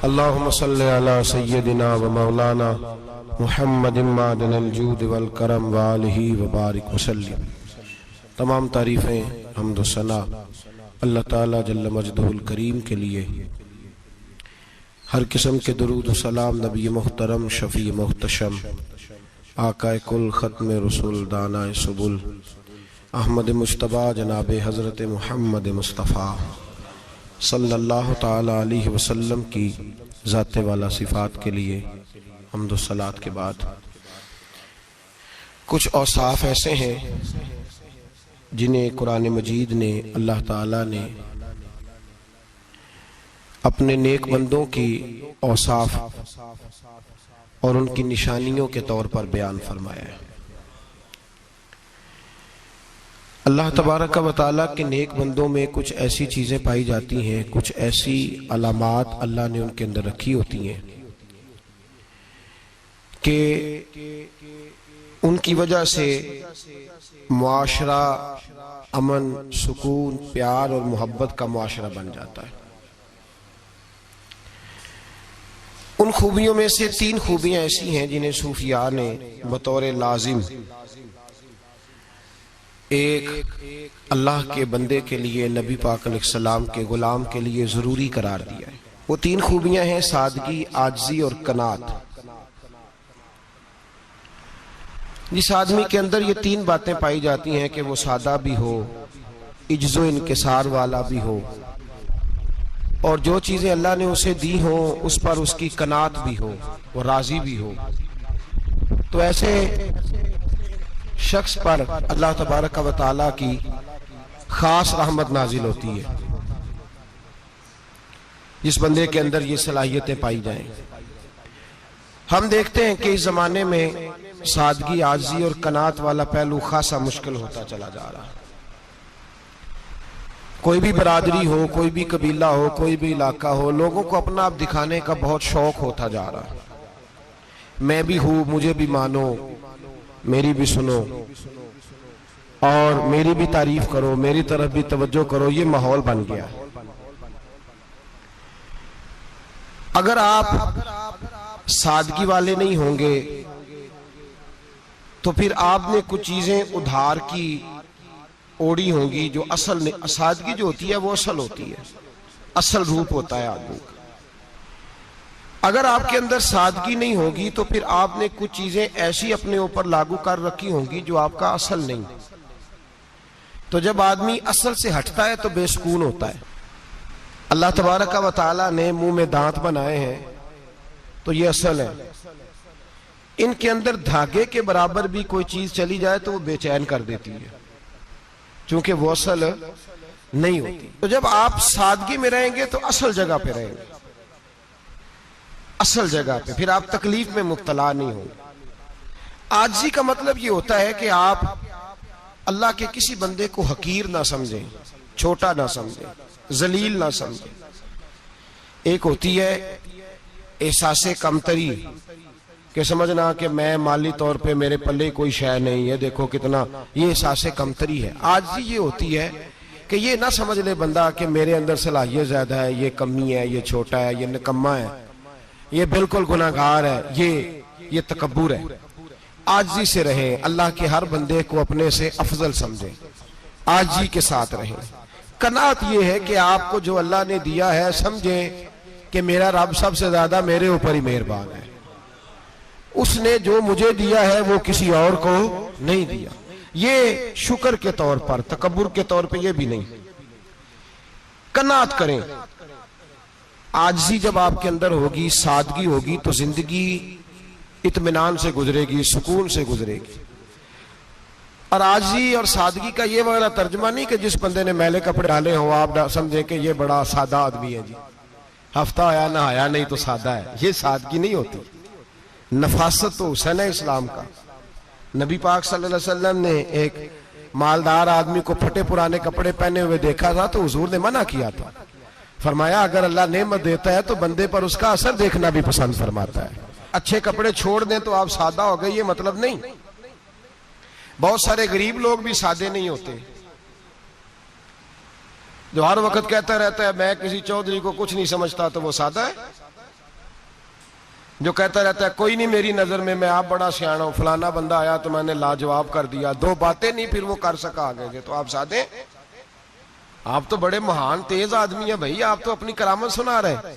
اللہم صلی علی سیدنا و مولانا محمد معدن الجود والکرم وآلہ وبارک وسلم۔ تمام تعریفیں حمد و ثنا اللہ تعالیٰ جل مجدہ الکریم کے لیے، ہر قسم کے درود و سلام نبی محترم شفیع محتشم آقا کل ختم رسول دانا سبل احمد مجتبیٰ جناب حضرت محمد مصطفیٰ صلی اللہ تعالی علیہ وسلم کی ذات والا صفات کے لیے حمد و صلات کے بعد کچھ اوصاف ایسے ہیں جنہیں قرآن مجید نے اللہ تعالیٰ نے اپنے نیک بندوں کی اوصاف اور ان کی نشانیوں کے طور پر بیان فرمایا ہے۔ اللہ تبارک و تعالیٰ کے نیک بندوں میں کچھ ایسی چیزیں پائی جاتی ہیں، کچھ ایسی علامات اللہ نے ان کے اندر رکھی ہوتی ہیں کہ ان کی وجہ سے معاشرہ امن، سکون، پیار اور محبت کا معاشرہ بن جاتا ہے۔ ان خوبیوں میں سے 3 خوبیاں ایسی ہیں جنہیں صوفیاء نے بطور لازم ایک اللہ کے بندے کے لیے، نبی پاک علیہ السلام کے غلام کے لیے ضروری قرار دیا ہے۔ وہ 3 خوبیاں ہیں سادگی، عاجزی اور قناعت۔ جس آدمی کے اندر یہ 3 باتیں پائی جاتی ہیں کہ وہ سادہ بھی ہو، عجز و انکسار والا بھی ہو، اور جو چیزیں اللہ نے اسے دی ہوں اس پر اس کی قناعت بھی ہو، وہ راضی بھی ہو، تو ایسے شخص پر اللہ تبارک و تعالیٰ کی خاص رحمت نازل ہوتی ہے جس بندے کے اندر یہ صلاحیتیں پائی جائیں۔ ہم دیکھتے ہیں کہ اس زمانے میں سادگی، عاجزی اور قناعت والا پہلو خاصا مشکل ہوتا چلا جا رہا ہے۔ کوئی بھی برادری ہو، کوئی بھی قبیلہ ہو، کوئی بھی علاقہ ہو، لوگوں کو اپنا آپ دکھانے کا بہت شوق ہوتا جا رہا ہے۔ میں بھی ہوں، مجھے بھی مانو، میری بھی سنو، اور میری بھی تعریف کرو، میری طرف بھی توجہ کرو، یہ ماحول بن گیا۔ اگر آپ سادگی والے نہیں ہوں گے تو پھر آپ نے کچھ چیزیں ادھار کی اوڑی ہوں گی جو اصل نہیں۔ سادگی جو ہوتی ہے وہ اصل ہوتی ہے، اصل روپ ہوتا ہے آدمی کا۔ اگر آپ کے اندر سادگی نہیں ہوگی تو پھر آپ نے کچھ چیزیں ایسی اپنے اوپر لاگو کر رکھی ہوں گی جو آپ کا اصل نہیں۔ تو جب آدمی اصل سے ہٹتا ہے تو بے سکون ہوتا ہے۔ اللہ تبارک و تعالیٰ نے منہ میں دانت بنائے ہیں تو یہ اصل ہے۔ ان کے اندر دھاگے کے برابر بھی کوئی چیز چلی جائے تو وہ بے چین کر دیتی ہے، چونکہ وہ اصل نہیں ہوتی۔ تو جب آپ سادگی میں رہیں گے تو اصل جگہ پہ رہیں گے، اصل جگہ پہ، پھر آپ تکلیف میں مبتلا نہیں ہوں گے۔ عاجزی کا مطلب یہ ہوتا ہے کہ آپ اللہ کے کسی بندے کو حقیر نہ سمجھیں، چھوٹا نہ سمجھیں، ذلیل نہ سمجھیں۔ ایک ہوتی ہے احساس کمتری، کہ سمجھنا کہ میں مالی طور پہ میرے پلے کوئی شے نہیں ہے، دیکھو کتنا، یہ احساس کمتری ہے۔ عاجزی یہ ہوتی ہے کہ یہ نہ سمجھ لے بندہ کہ میرے اندر صلاحیت زیادہ ہے، یہ کمی ہے، یہ چھوٹا ہے، یہ نکما ہے، یہ بالکل گناہگار ہے، یہ تکبر ہے۔ عاجزی سے رہیں، اللہ کے ہر بندے کو اپنے سے افضل سمجھیں، عاجزی کے ساتھ رہیں۔ قناعت یہ ہے کہ آپ کو جو اللہ نے دیا ہے سمجھیں کہ میرا رب سب سے زیادہ میرے اوپر ہی مہربان ہے، اس نے جو مجھے دیا ہے وہ کسی اور کو نہیں دیا۔ یہ شکر کے طور پر، تکبر کے طور پہ یہ بھی نہیں۔ قناعت کریں۔ عاجزی جب آپ کے اندر ہوگی، سادگی ہوگی، تو زندگی اطمینان سے گزرے گی، سکون سے گزرے گی۔ اور عاجزی اور سادگی کا یہ والا ترجمہ نہیں کہ جس بندے نے میلے کپڑے ڈالے ہوں آپ سمجھیں کہ یہ بڑا سادہ آدمی ہے، جی ہفتہ آیا نہ آیا نہیں تو سادہ ہے۔ یہ سادگی نہیں ہوتی۔ نفاست تو حسن ہے اسلام کا۔ نبی پاک صلی اللہ علیہ وسلم نے ایک مالدار آدمی کو پھٹے پرانے کپڑے پہنے ہوئے دیکھا تھا تو حضور نے منع کیا تھا، فرمایا اگر اللہ نعمت دیتا ہے تو بندے پر اس کا اثر دیکھنا بھی پسند فرماتا ہے۔ اچھے کپڑے چھوڑ دیں تو آپ سادہ ہو گئے، یہ مطلب نہیں۔ بہت سارے غریب لوگ بھی سادے نہیں ہوتے، جو ہر وقت کہتا رہتا ہے میں کسی چودھری کو کچھ نہیں سمجھتا، تو وہ سادہ ہے؟ جو کہتا رہتا ہے کوئی نہیں میری نظر میں آپ بڑا سیاح ہوں، فلانا بندہ آیا تو میں نے لاجواب کر دیا، دو باتیں نہیں پھر وہ کر سکا آگے سے، تو آپ سادے، آپ تو بڑے مہان تیز آدمی ہیں بھائی، آپ تو اپنی کرامت سنا رہے ہیں۔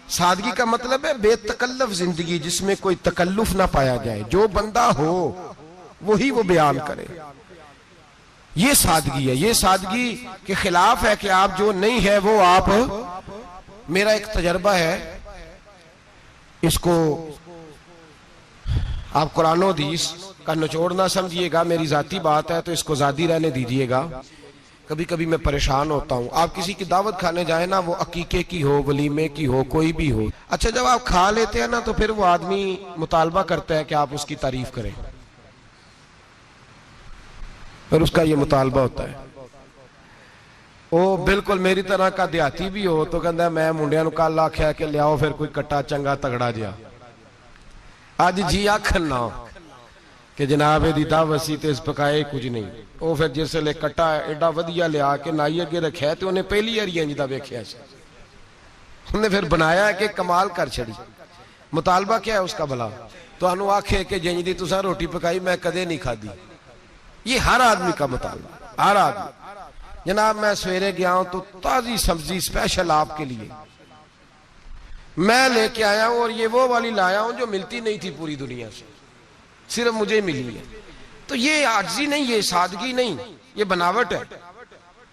سادگی کا مطلب ہے بے تکلف زندگی، جس میں کوئی تکلف نہ پایا جائے، جو بندہ ہو وہی وہ بیان کرے، یہ سادگی ہے۔ یہ سادگی کے خلاف ہے کہ آپ جو نہیں ہے وہ آپ، میرا ایک تجربہ ہے، اس کو آپ قرآن و حدیث کا نچوڑ نہ سمجھیے گا، میری ذاتی بات ہے تو اس کو ذاتی رہنے دیجیے گا۔ کبھی کبھی میں پریشان ہوتا ہوں، آپ کسی کی دعوت کھانے جائیں نا، وہ عقیقے کی ہو، ولیمے کی ہو، کوئی بھی ہو، اچھا جب آپ کھا لیتے ہیں نا تو پھر وہ آدمی مطالبہ کرتا ہے کہ آپ اس کی تعریف کریں، پھر اس کا یہ مطالبہ ہوتا ہے۔ وہ بالکل میری طرح کا دیہاتی بھی ہو تو کہتا ہے میں منڈیاں نو کل آکھیا کہ لیاؤ پھر کوئی کٹا چنگا تگڑا جیا، آج جی آکھن نہ کہ جناب دی دعوت سی تے اس پکائے کچھ نہیں، وہ پھر جس لے کٹا ایڈا ودیا لیا کہ نائی اگے رکھیا ہے تو انہیں پہلی ہری انج دا ویکھیا سی، انہیں پھر بنایا کہ کمال کر چھڑی۔ مطالبہ کیا ہے اس کا بھلا؟ تو انہوں آکھے کہ جنج دی تساں روٹی پکائی میں کدے نہیں کھا دی۔ یہ ہر آدمی کا مطالبہ، ہر آدمی۔ جناب میں سویرے گیا ہوں تو تازی سبزی اسپیشل آپ کے لیے میں لے کے آیا ہوں، اور یہ وہ والی لایا ہوں جو ملتی نہیں تھی پوری دنیا سے، صرف مجھے ملی ہے۔ تو یہ عاجزی نہیں، یہ سادگی نہیں، یہ بناوٹ ہے۔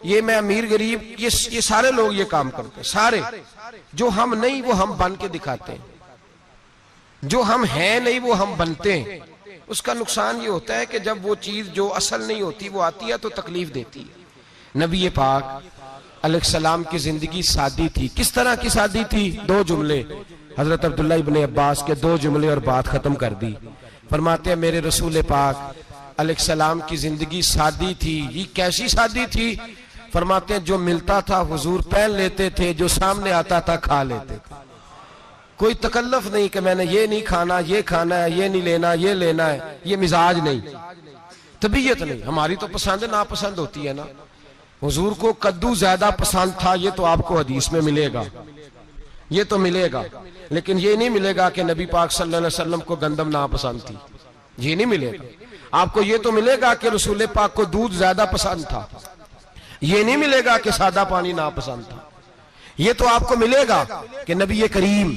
یہ میں امیر غریب، یہ سارے لوگ یہ کام کرتے ہیں، سارے۔ جو ہم نہیں وہ ہم بن کے دکھاتے ہیں، جو ہم ہیں نہیں وہ ہم بنتے ہیں۔ اس کا نقصان یہ ہوتا ہے کہ جب وہ چیز جو اصل نہیں ہوتی وہ آتی ہے تو تکلیف دیتی ہے۔ نبی پاک علیہ السلام کی زندگی سادی تھی۔ کس طرح کی سادی تھی؟ دو جملے، حضرت عبداللہ ابن عباس کے دو جملے اور بات ختم کر دی۔ فرماتے ہیں میرے رسول پاک علیہ السلام کی زندگی سادی تھی۔ یہ کیسی سادی تھی؟ فرماتے ہیں جو ملتا تھا حضور پہن لیتے تھے، جو سامنے آتا تھا کھا لیتے تھے۔ کوئی تکلف نہیں کہ میں نے یہ نہیں کھانا، یہ کھانا ہے، یہ نہیں لینا، یہ لینا ہے، یہ مزاج نہیں، طبیعت نہیں۔ ہماری تو پسند ناپسند ہوتی ہے نا۔ حضور کو کدو زیادہ پسند تھا، یہ تو آپ کو حدیث میں ملے گا، یہ تو ملے گا، لیکن یہ نہیں ملے گا کہ نبی پاک صلی اللہ علیہ وسلم کو گندم ناپسند تھی، یہ نہیں ملے گا۔ آپ کو یہ تو ملے گا کہ رسول پاک کو دودھ زیادہ پسند تھا، یہ نہیں ملے گا کہ سادہ پانی ناپسند تھا۔ یہ تو آپ کو ملے گا کہ نبی کریم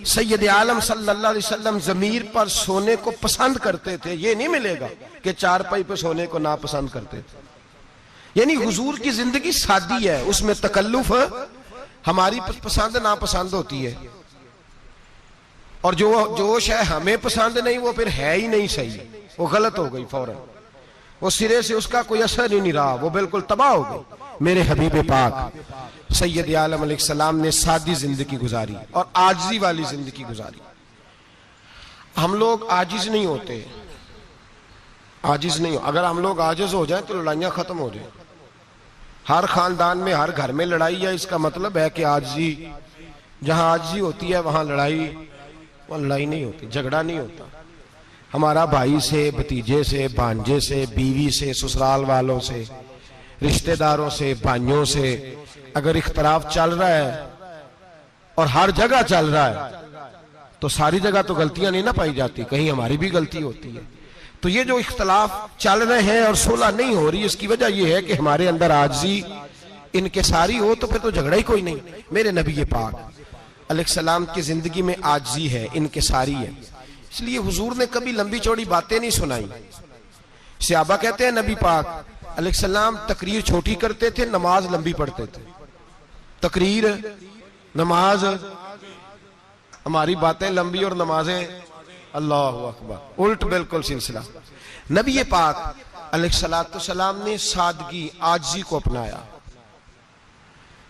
سید عالم صلی اللہ علیہ وسلم ضمیر پر سونے کو پسند کرتے تھے، یہ نہیں ملے گا کہ چارپائی پہ سونے کو ناپسند کرتے تھے۔ یعنی حضور کی زندگی سادی ہے، اس میں تکلف ہماری پسند ناپسند ہوتی ہے، اور جو شے ہمیں پسند نہیں وہ پھر ہے ہی نہیں صحیح، وہ غلط ہو گئی فوراً، وہ سرے سے اس کا کوئی اثر ہی نہیں رہا، وہ بالکل تباہ ہو گئی۔ میرے حبیب پاک سید عالم علیہ السلام نے سادی زندگی گزاری اور عاجزی والی زندگی گزاری۔ ہم لوگ عاجز نہیں ہوتے، عاجز نہیں ہو، اگر ہم لوگ عاجز ہو جائیں تو لڑائیاں ختم ہو جائیں۔ ہر خاندان میں ہر گھر میں لڑائی ہے، اس کا مطلب ہے کہ عاجزی، جہاں عاجزی ہوتی ہے وہاں لڑائی نہیں ہوتی، جھگڑا نہیں ہوتا۔ ہمارا بھائی سے، بھتیجے سے، بھانجے سے، بیوی سے، سسرال والوں سے، رشتہ داروں سے، بھائیوں سے اگر اختلاف چل رہا ہے اور ہر جگہ چل رہا ہے تو ساری جگہ تو غلطیاں نہیں نہ پائی جاتی، کہیں ہماری بھی غلطی ہوتی ہے۔ تو یہ جو اختلاف چل رہے ہیں اور صلح نہیں ہو رہی، اس کی وجہ یہ ہے کہ ہمارے اندر عاجزی انکساری ہو، تو پھر تو جھگڑا ہی کوئی نہیں۔ میرے نبی پاک علیہ السلام کی زندگی میں عاجزی ہے، انکساری ہے، اس لیے حضور نے کبھی لمبی چوڑی باتیں نہیں سنائی۔ صحابہ کہتے ہیں نبی پاک علیہ السلام تقریر چھوٹی کرتے تھے، نماز لمبی پڑھتے تھے۔ تقریر، نماز، ہماری باتیں لمبی اور نمازیں اللہ اکبر الٹ بالکل سلسلہ۔ نبی پاک علیہ السلام نے سادگی، عاجزی کو اپنایا۔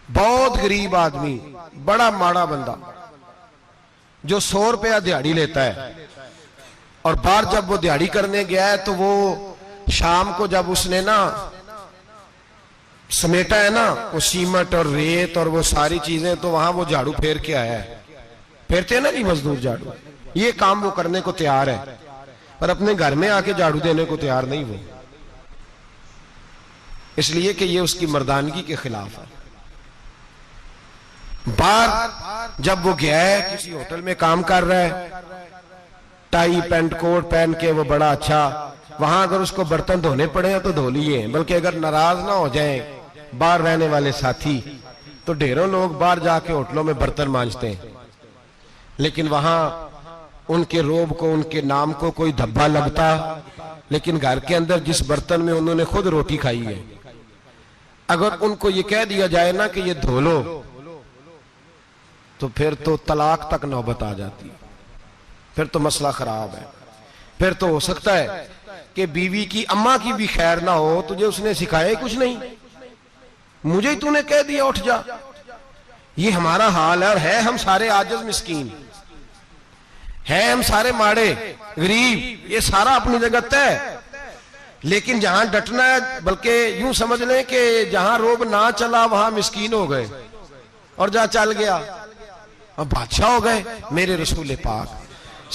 بہت غریب آدمی، بڑا ماڑا بندہ جو 100 روپیہ دیہاڑی لیتا ہے، اور بار جب وہ دیہاڑی کرنے گیا ہے تو وہ شام کو جب اس نے نا سمیٹا ہے نا وہ سیمٹ اور ریت اور وہ ساری چیزیں، تو وہاں وہ جھاڑو پھیر کے آیا ہے۔ پھیرتے ہیں نا جی مزدور جھاڑو، یہ کام وہ کرنے کو تیار ہے، پر اپنے گھر میں آ کے جھاڑو دینے کو تیار نہیں وہ، اس لیے کہ یہ اس کی مردانگی کے خلاف ہے۔ بار جب وہ گیا ہے کسی ہوٹل میں کام کر رہا ہے، ٹائی پینٹ کوٹ پہن کے وہ بڑا اچھا، وہاں اگر اس کو برتن دھونے پڑے تو دھو لیے، بلکہ اگر ناراض نہ ہو جائیں باہر رہنے والے ساتھی تو ڈھیروں لوگ باہر جا کے ہوٹلوں میں برتن مانجتے ہیں، لیکن وہاں ان کے روب کو، ان کے نام کو کوئی دھبا لگتا، لیکن گھر کے اندر جس برتن میں انہوں نے خود روٹی کھائی ہے، اگر ان کو یہ کہہ دیا جائے نا کہ یہ دھو لو تو پھر تو طلاق تک نوبت آ جاتی، پھر تو مسئلہ خراب ہے، پھر تو ہو سکتا ہے کہ بیوی کی اماں کی بھی خیر نہ ہو، تجھے اس نے سکھایا ہی کچھ نہیں، مجھے ہی تو نے کہہ دیا اٹھ جا۔ یہ ہمارا حال ہے، اور ہے ہم سارے عاجز مسکین، ہے ہم سارے ماڑے غریب، یہ سارا اپنی جگہ طے، لیکن جہاں ڈٹنا ہے، بلکہ یوں سمجھ لیں کہ جہاں روب نہ چلا وہاں مسکین ہو گئے، اور جہاں چل گیا اور بادشاہ ہو گئے۔ میرے رسول پاک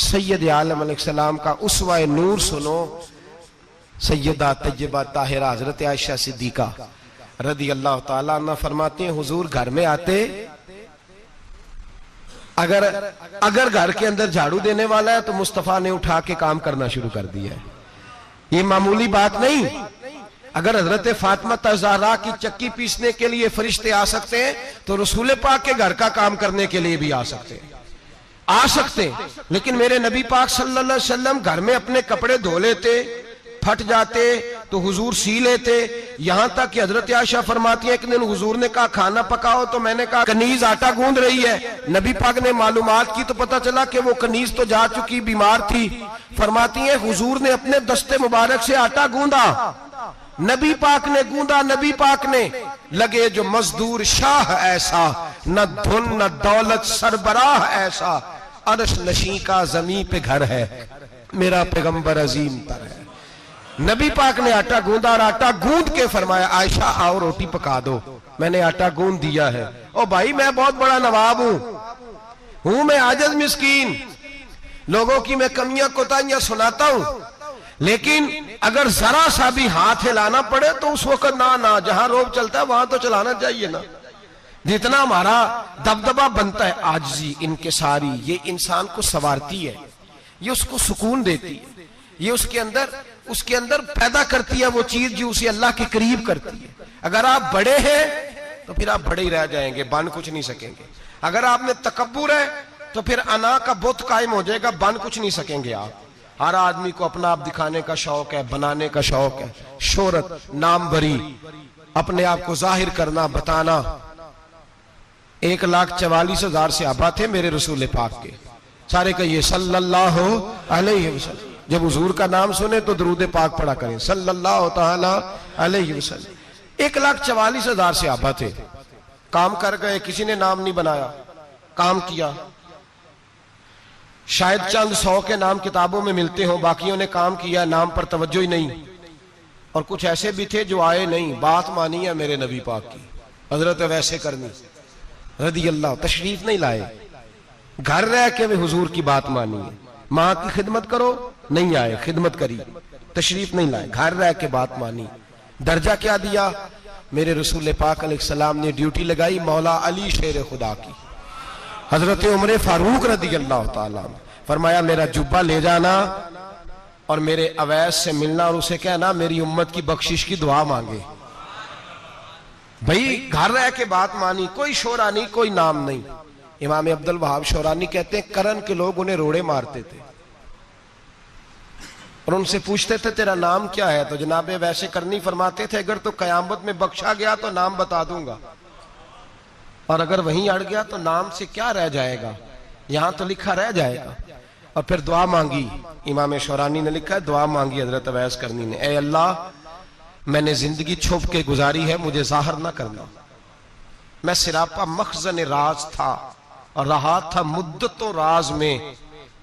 سید عالم علیہ السلام کا اسوہ نور سنو، سیدہ طیبہ طاہرہ حضرت عائشہ صدیقہ رضی اللہ تعالیٰ عنہ فرماتے ہیں حضور گھر میں آتے، اگر گھر کے اندر جھاڑو دینے والا ہے تو مصطفیٰ نے اٹھا کے کام کرنا شروع کر دیا ہے، یہ معمولی بات نہیں۔ اگر حضرت فاطمہ زہرا کی چکی پیسنے کے لیے فرشتے آ سکتے ہیں تو رسول پاک کے گھر کا کام کرنے کے لیے بھی آ سکتے ہیں، لیکن میرے نبی پاک صلی اللہ علیہ وسلم گھر میں اپنے کپڑے دھو لیتے، پھٹ جاتے تو حضور سی لیتے، یہاں تک کہ حضرت عائشہ فرماتی ہے ایک دن حضور نے کہا کھانا پکاؤ تو میں نے کہا کنیز آٹا گوندھ رہی ہے، نبی پاک نے معلومات کی تو پتہ چلا کہ وہ کنیز تو جا چکی، بیمار تھی، فرماتی ہیں حضور نے اپنے دستے مبارک سے آٹا گوندھا، نبی پاک نے گوندھا، نبی پاک نے لگے جو مزدور شاہ ایسا، نہ دھن نہ دولت سربراہ ایسا، عرش نشین کا زمین پہ گھر ہے، میرا پیغمبر عظیم تر ہے۔ نبی پاک نے آٹا گوندھا اور آٹا گوندھ کے فرمایا عائشہ آؤ روٹی پکا دو، میں نے آٹا گوندھ دیا ہے۔ او بھائی میں بہت بڑا نواب ہوں میں عاجز مسکین، لوگوں کی میں کمیاں کوتاہیاں سناتا ہوں، لیکن اگر ذرا سا بھی ہاتھ ہلانا پڑے تو اس وقت نہ جہاں روب چلتا ہے وہاں تو چلانا چاہیے نا، جتنا ہمارا دبدبہ بنتا ہے۔ عاجزی انکساری یہ انسان کو سنوارتی ہے، یہ اس کو سکون دیتی ہے، یہ اس کے اندر پیدا کرتی ہے وہ چیز جو اسے اللہ کے قریب کرتی ہے۔ اگر آپ بڑے ہیں تو پھر آپ بڑے ہی رہ جائیں گے، بن کچھ نہیں سکیں گے۔ اگر آپ میں تکبر ہے تو پھر انا کا بت قائم ہو جائے گا، بن کچھ نہیں سکیں گے آپ۔ ہر آدمی کو اپنا آپ دکھانے کا شوق ہے، بنانے کا شوق ہے، شہرت، نام بری، اپنے آپ کو ظاہر کرنا، بتانا۔ 1,44,000 صحابہ تھے میرے رسول پاک کے، سارے کہیے صلی اللہ علیہ وسلم، جب حضور کا نام سنے تو درود پاک پڑھا کریں صلی اللہ تعالی علیہ وسلم۔ 1,44,000 صحابہ تھے، کام کر گئے، کسی نے نام نہیں بنایا، کام کیا، شاید چند 100 کے نام کتابوں میں ملتے ہوں، باقیوں نے کام کیا، نام پر توجہ ہی نہیں، اور کچھ ایسے بھی تھے جو آئے نہیں، بات مانی ہے میرے نبی پاک کی، حضرت ویسے کرنی رضی اللہ، تشریف نہیں لائے، گھر رہ کے بھی حضور کی بات مانی ہے، ماں کی خدمت کرو نہیں آئے، خدمت کری، تشریف نہیں لائے، گھر رہ کے بات مانی۔ درجہ کیا دیا میرے رسول پاک علیہ السلام نے؟ ڈیوٹی لگائی مولا علی شیر خدا کی، حضرت عمر فاروق رضی اللہ تعالیٰ، فرمایا میرا جبہ لے جانا اور میرے اویس سے ملنا اور اسے کہنا میری امت کی بخشش کی دعا مانگے۔ بھئی گھر رہ کے بات مانی، کوئی شورا نہیں، کوئی نام نہیں۔ امام عبد الوہاب شورانی کہتے ہیں کرن کے لوگ انہیں روڑے مارتے تھے اور ان سے پوچھتے تھے تیرا نام کیا ہے، تو جناب ویسے کرنی فرماتے تھے اگر تو قیامت میں بخشا گیا تو نام بتا دوں گا، اور اگر وہیں اڑ گیا تو نام سے کیا رہ جائے گا، یہاں تو لکھا رہ جائے گا۔ اور پھر دعا مانگی، امام شورانی نے لکھا ہے دعا مانگی حضرت اویس کرنی نے، اے اللہ میں نے زندگی چھپ کے گزاری ہے، مجھے ظاہر نہ کرنا، میں سراپا مخزن راز تھا اور رہا تھا مدتوں راز میں،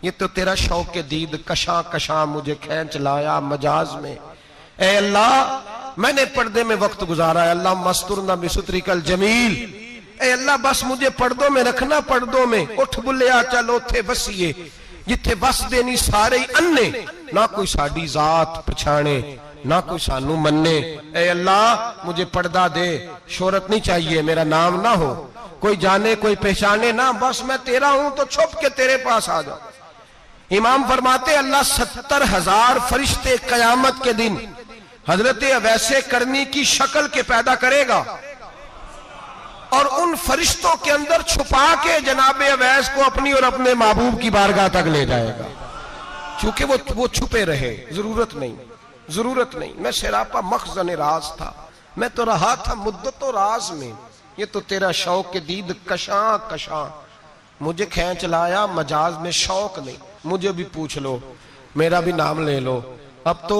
یہ تو تیرا شوق دید کشاں کشاں مجھے کھینچ لایا مجاز میں۔ اے اللہ میں نے پردے میں وقت گزارا ہے، اللہ مسترنا بسترک الجمیل، اے اللہ بس مجھے پردوں میں رکھنا، پردوں میں اٹھ بلیا چلو تھے بسیے جتھے بس دینی سارے اننے، نہ کوئی ساڑی ذات پچھانے نہ کوئی سانو مننے۔ اے اللہ مجھے پردہ دے، شہرت نہیں چاہیے، میرا نام نہ ہو، کوئی جانے کوئی پہچانے نہ، بس میں تیرا ہوں تو چھپ کے تیرے پاس آ جاؤ۔ امام فرماتے اللہ 70,000 فرشتے قیامت کے دن حضرت اویس کرنی کی شکل کے پیدا کرے گا، اور ان فرشتوں کے اندر چھپا کے جناب اویس کو اپنی اور اپنے محبوب کی بارگاہ تک لے جائے گا، چونکہ وہ چھپے رہے، ضرورت نہیں۔ میں سراپا مخزن راز تھا، میں تو رہا تھا مدت و راز میں، یہ تو تیرا شوق کے دید کشاں مجھے کھینچ لایا، مجاز میں شوق نہیں، مجھے بھی پوچھ لو، میرا بھی نام لے لو۔ اب تو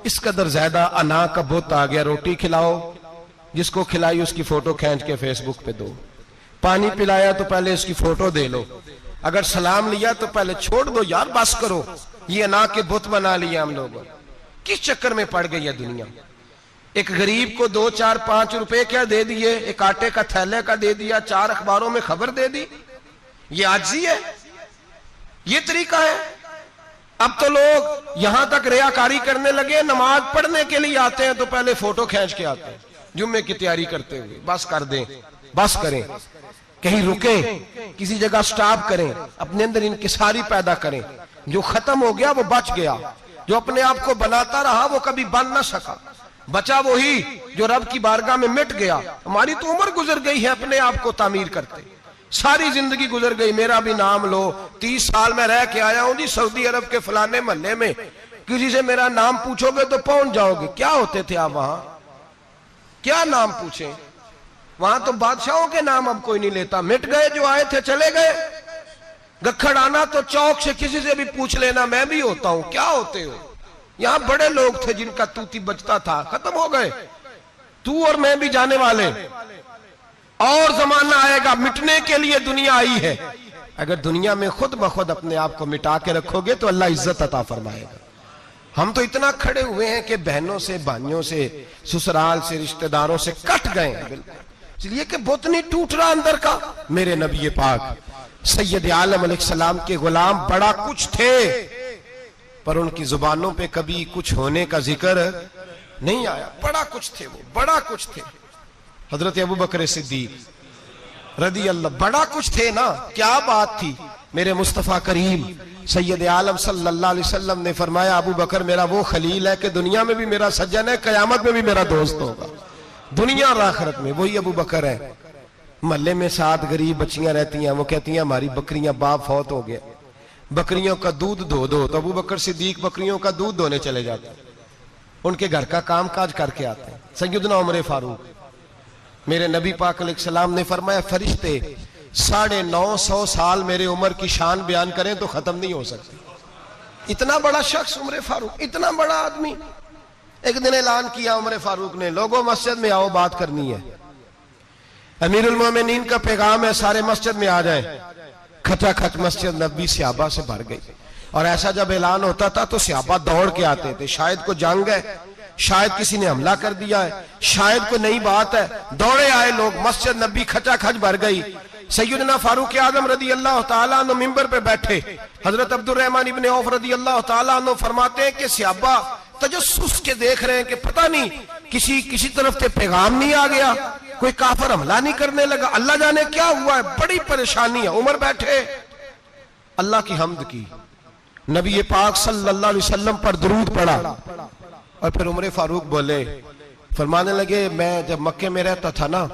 اس قدر زیادہ انا کا بت آ گیا، روٹی کھلاؤ، جس کو کھلائی اس کی فوٹو کھینچ کے فیس بک پہ دو، پانی پلایا تو پہلے اس کی فوٹو دے لو، اگر سلام لیا تو پہلے چھوڑ دو یار، بس کرو۔ یہ انا کے بت بنا لیا ہم لوگوں، کس چکر میں پڑ گئی ہے دنیا۔ ایک غریب کو 2 4 5 روپے کیا دے دیے، ایک آٹے کا تھیلے کا دے دیا، 4 اخباروں میں خبر دے دی، یہ عاجزی ہے، یہ طریقہ ہے۔ اب تو لوگ یہاں تک ریاکاری کرنے لگے، نماز پڑھنے کے لیے آتے ہیں تو پہلے فوٹو کھینچ کے آتے ہیں جمعے کی تیاری کرتے ہوئے۔ بس کر دیں، بس کریں، کہیں رکیں، کسی جگہ سٹاپ کریں، اپنے اندر انکساری پیدا کریں۔ جو ختم ہو گیا وہ بچ گیا، جو اپنے آپ کو بناتا رہا وہ کبھی بن نہ سکا، بچا وہی جو رب کی بارگاہ میں مٹ گیا۔ ہماری تو عمر گزر گئی ہے اپنے آپ کو تعمیر کرتے، ساری زندگی گزر گئی۔ میرا بھی نام لو، 30 سال میں رہ کے آیا ہوں جی سعودی عرب کے فلانے محلے میں، کسی سے میرا نام پوچھو گے تو پہنچ جاؤ گے۔ کیا ہوتے تھے آپ وہاں، کیا نام پوچھیں؟ وہاں تو بادشاہوں کے نام اب کوئی نہیں لیتا، مٹ گئے، جو آئے تھے چلے گئے۔ گکھڑ آنا تو چوک سے کسی سے بھی پوچھ لینا، میں بھی ہوتا ہوں، کیا ہوتے ہو؟ یہاں بڑے لوگ تھے جن کا توتی بچتا تھا، ختم ہو گئے، تو اور میں بھی جانے والے، اور زمانہ آئے گا، مٹنے کے لیے دنیا آئی ہے۔ اگر دنیا میں خود بخود اپنے آپ کو مٹا کے رکھو گے تو اللہ عزت عطا فرمائے گا۔ ہم تو اتنا کھڑے ہوئے ہیں کہ بہنوں سے، بھائیوں سے، سسرال سے، رشتہ داروں سے کٹ گئے ہیں، بالکل اس لیے کہ بت نہیں ٹوٹ رہا اندر کا۔ میرے نبی پاک سید عالم علیہ السلام کے غلام بڑا کچھ تھے، پر ان کی زبانوں پہ کبھی کچھ ہونے کا ذکر نہیں آیا۔ بڑا کچھ تھے، وہ بڑا کچھ تھے۔ حضرت ابوبکر صدیق رضی اللہ، بڑا کچھ تھے نا، کیا بات تھی۔ میرے مصطفیٰ کریم سید عالم صلی اللہ علیہ وسلم نے فرمایا ابوبکر میرا وہ خلیل ہے کہ دنیا میں بھی میرا سجن ہے، قیامت میں بھی میرا دوست ہوگا، دنیا اور آخرت میں وہی ابوبکر ہے۔ محلے میں 7 غریب بچیاں رہتی ہیں، وہ کہتی ہیں ہماری بکریاں، باپ فوت ہو گیا، بکریوں کا دودھ دھو دو، تو ابوبکر صدیق بکریوں کا دودھ دھونے چلے جاتے ہیں، ان کے گھر کا کام کاج کر کے آتے ہیں۔ سیدنا عمر فاروق، میرے نبی پاک علیہ السلام نے فرمایا فرشتے 950 سال میرے عمر کی شان بیان کریں تو ختم نہیں ہو سکتی۔ اتنا بڑا شخص عمر فاروق، اتنا بڑا آدمی۔ ایک دن اعلان کیا عمر فاروق نے، لوگوں مسجد میں آؤ، بات کرنی ہے، امیر المومنین کا پیغام ہے، سارے مسجد میں آ جائیں۔ کھچا کھچ مسجد نبی صحابہ سے بھر گئی، اور ایسا جب اعلان ہوتا تھا تو صحابہ دوڑ کے آتے تھے، شاید کو جنگ ہے، شاید کسی نے حملہ کر دیا ہے، شاید کوئی نئی بات ہے، دوڑے آئے لوگ، مسجد نبی کھچا کھچ بھر گئی۔ سیدنا فاروق اعظم رضی اللہ تعالیٰ عنہ منبر پہ بیٹھے، حضرت عبد الرحمن ابن عوف رضی اللہ تعالیٰ عنہ فرماتے ہیں کہ صحابہ تجسس کے دیکھ رہے ہیں کہ پتہ نہیں کسی طرف سے پیغام نہیں آ گیا، کوئی کافر حملہ نہیں کرنے لگا، اللہ جانے کیا ہوا ہے، بڑی پریشانی ہے۔ عمر بیٹھے، اللہ کی حمد کی، نبی پاک صلی اللہ علیہ وسلم پر درود پڑھا، اور پھر عمر فاروق بولے، فرمانے لگے میں جب مکے میں رہتا تھا نا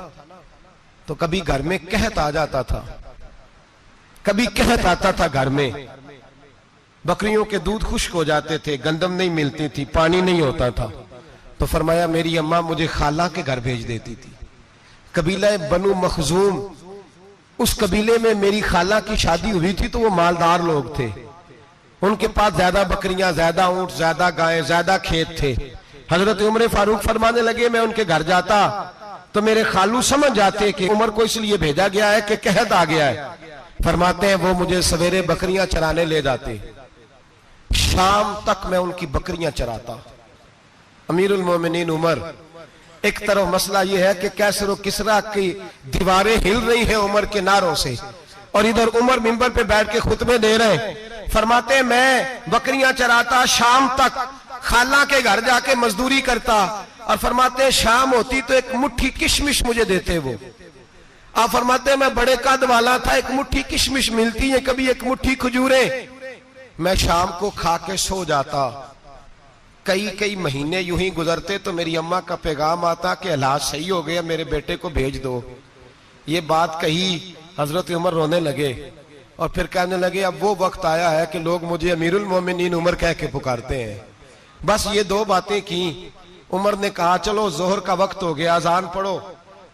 تو کبھی گھر میں قحط آ جاتا تھا، کبھی قحط آتا تھا گھر میں، بکریوں کے دودھ خشک ہو جاتے تھے، گندم نہیں ملتی تھی، پانی نہیں ہوتا تھا، تو فرمایا میری اماں مجھے خالہ کے گھر بھیج دیتی تھی۔ قبیلہ بنو مخزوم، اس قبیلے میں میری خالہ کی شادی ہوئی تھی تو وہ مالدار لوگ تھے، ان کے پاس زیادہ بکریاں، زیادہ اونٹ، زیادہ گائیں، زیادہ کھیت تھے۔ حضرت عمر فاروق فرمانے لگے میں ان کے گھر جاتا تو میرے خالو سمجھ جاتے کہ عمر کو اس لیے بھیجا گیا ہے کہ قحط آ گیا ہے، فرماتے ہیں وہ مجھے سویرے بکریاں چرانے لے جاتے، شام تک میں ان کی بکریاں چراتا۔ امیر المومنین عمر، ایک طرف مسئلہ یہ ہے کہ کیسر و کسرا کی دیواریں ہل رہی ہیں عمر کے نعروں سے، اور ادھر عمر منبر پہ بیٹھ کے خطبے دے رہے ہیں، فرماتے ہیں میں بکریاں چراتا، شام تک خالہ کے گھر جا کے مزدوری کرتا، اور فرماتے ہیں شام ہوتی تو ایک مٹھی کشمش مجھے دیتے وہ، آپ فرماتے ہیں میں بڑے قد والا تھا, ایک مٹھی کشمش ملتی ہے, کبھی ایک مٹھی کھجوریں, میں شام کو کھا کے سو جاتا. کئی مہینے یوں ہی گزرتے تو میری اماں کا پیغام آتا کہ علاج صحیح ہو گیا, میرے بیٹے کو بھیج دو. یہ بات کہی, حضرت عمر رونے لگے اور پھر کہنے لگے اب وہ وقت آیا ہے کہ لوگ مجھے امیر المومنین عمر کہہ کے پکارتے ہیں. بس یہ دو باتیں کی. عمر نے کہا چلو ظہر کا وقت ہو گیا, اذان پڑھو,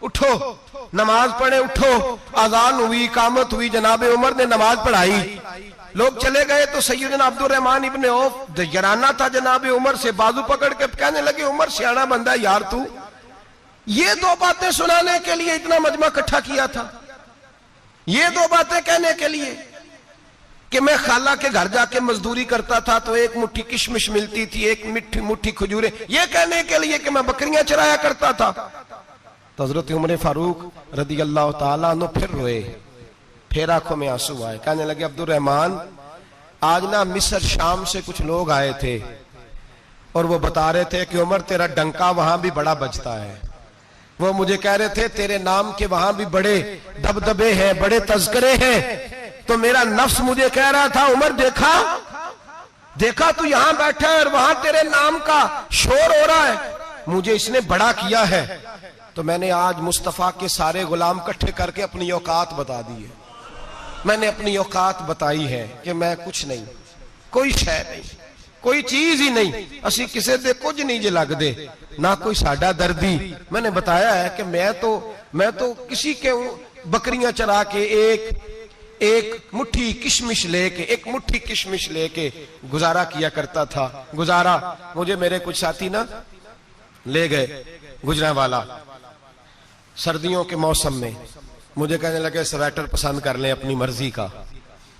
اٹھو نماز پڑھے, اٹھو. اذان ہوئی, اقامت ہوئی, جناب عمر نے نماز پڑھائی, لوگ چلے گئے تو سیدنا عبد الرحمن ابن عوف جرانہ تھا جناب عمر سے, بازو پکڑ کے کہنے لگے عمر سیانا بندہ یار تو یہ دو باتیں سنانے کے لیے اتنا مجمع اکٹھا کیا تھا, یہ دو باتیں کہنے کے لیے کہ میں خالہ کے گھر جا کے مزدوری کرتا تھا تو ایک مٹھی کشمش ملتی تھی, ایک مٹھی کھجوریں, یہ کہنے کے لیے کہ میں بکریاں چرایا کرتا تھا. تو حضرت عمر فاروق رضی اللہ تعالیٰ عنہ پھر روئے, پھر آنکھوں میں آنسو آئے. کہنے لگے عبد الرحمن آج نا مصر شام سے کچھ لوگ آئے تھے اور وہ بتا رہے تھے کہ عمر تیرا ڈنکا وہاں بھی بڑا بجتا ہے. وہ مجھے کہہ رہے تھے تیرے نام کے وہاں بھی بڑے دبدبے ہیں, بڑے تذکرے ہیں. تو میرا نفس مجھے کہہ رہا تھا عمر دیکھا تو یہاں بیٹھا ہے اور وہاں تیرے نام کا شور ہو رہا ہے, مجھے اس نے بڑا کیا ہے. تو میں نے آج مصطفیٰ کے سارے غلام کٹھے کر کے اپنی اوقات بتا دی ہے. میں نے اپنی اوقات بتائی ہے کہ میں کچھ نہیں, کوئی شے نہیں, کوئی چیز ہی نہیں, اسی کسے دے کچھ نہیں جے لگ دے, نہ کوئی ساڈا دردی. میں نے بتایا ہے کہ میں تو کسی کے بکریاں چرا کے ایک مٹھی کشمش لے کے گزارا کیا کرتا تھا. گزارا مجھے میرے کچھ ساتھی نا لے گئے گجرانوالا سردیوں کے موسم میں, مجھے کہنے لگے سویٹر پسند کر لیں اپنی مرضی کا.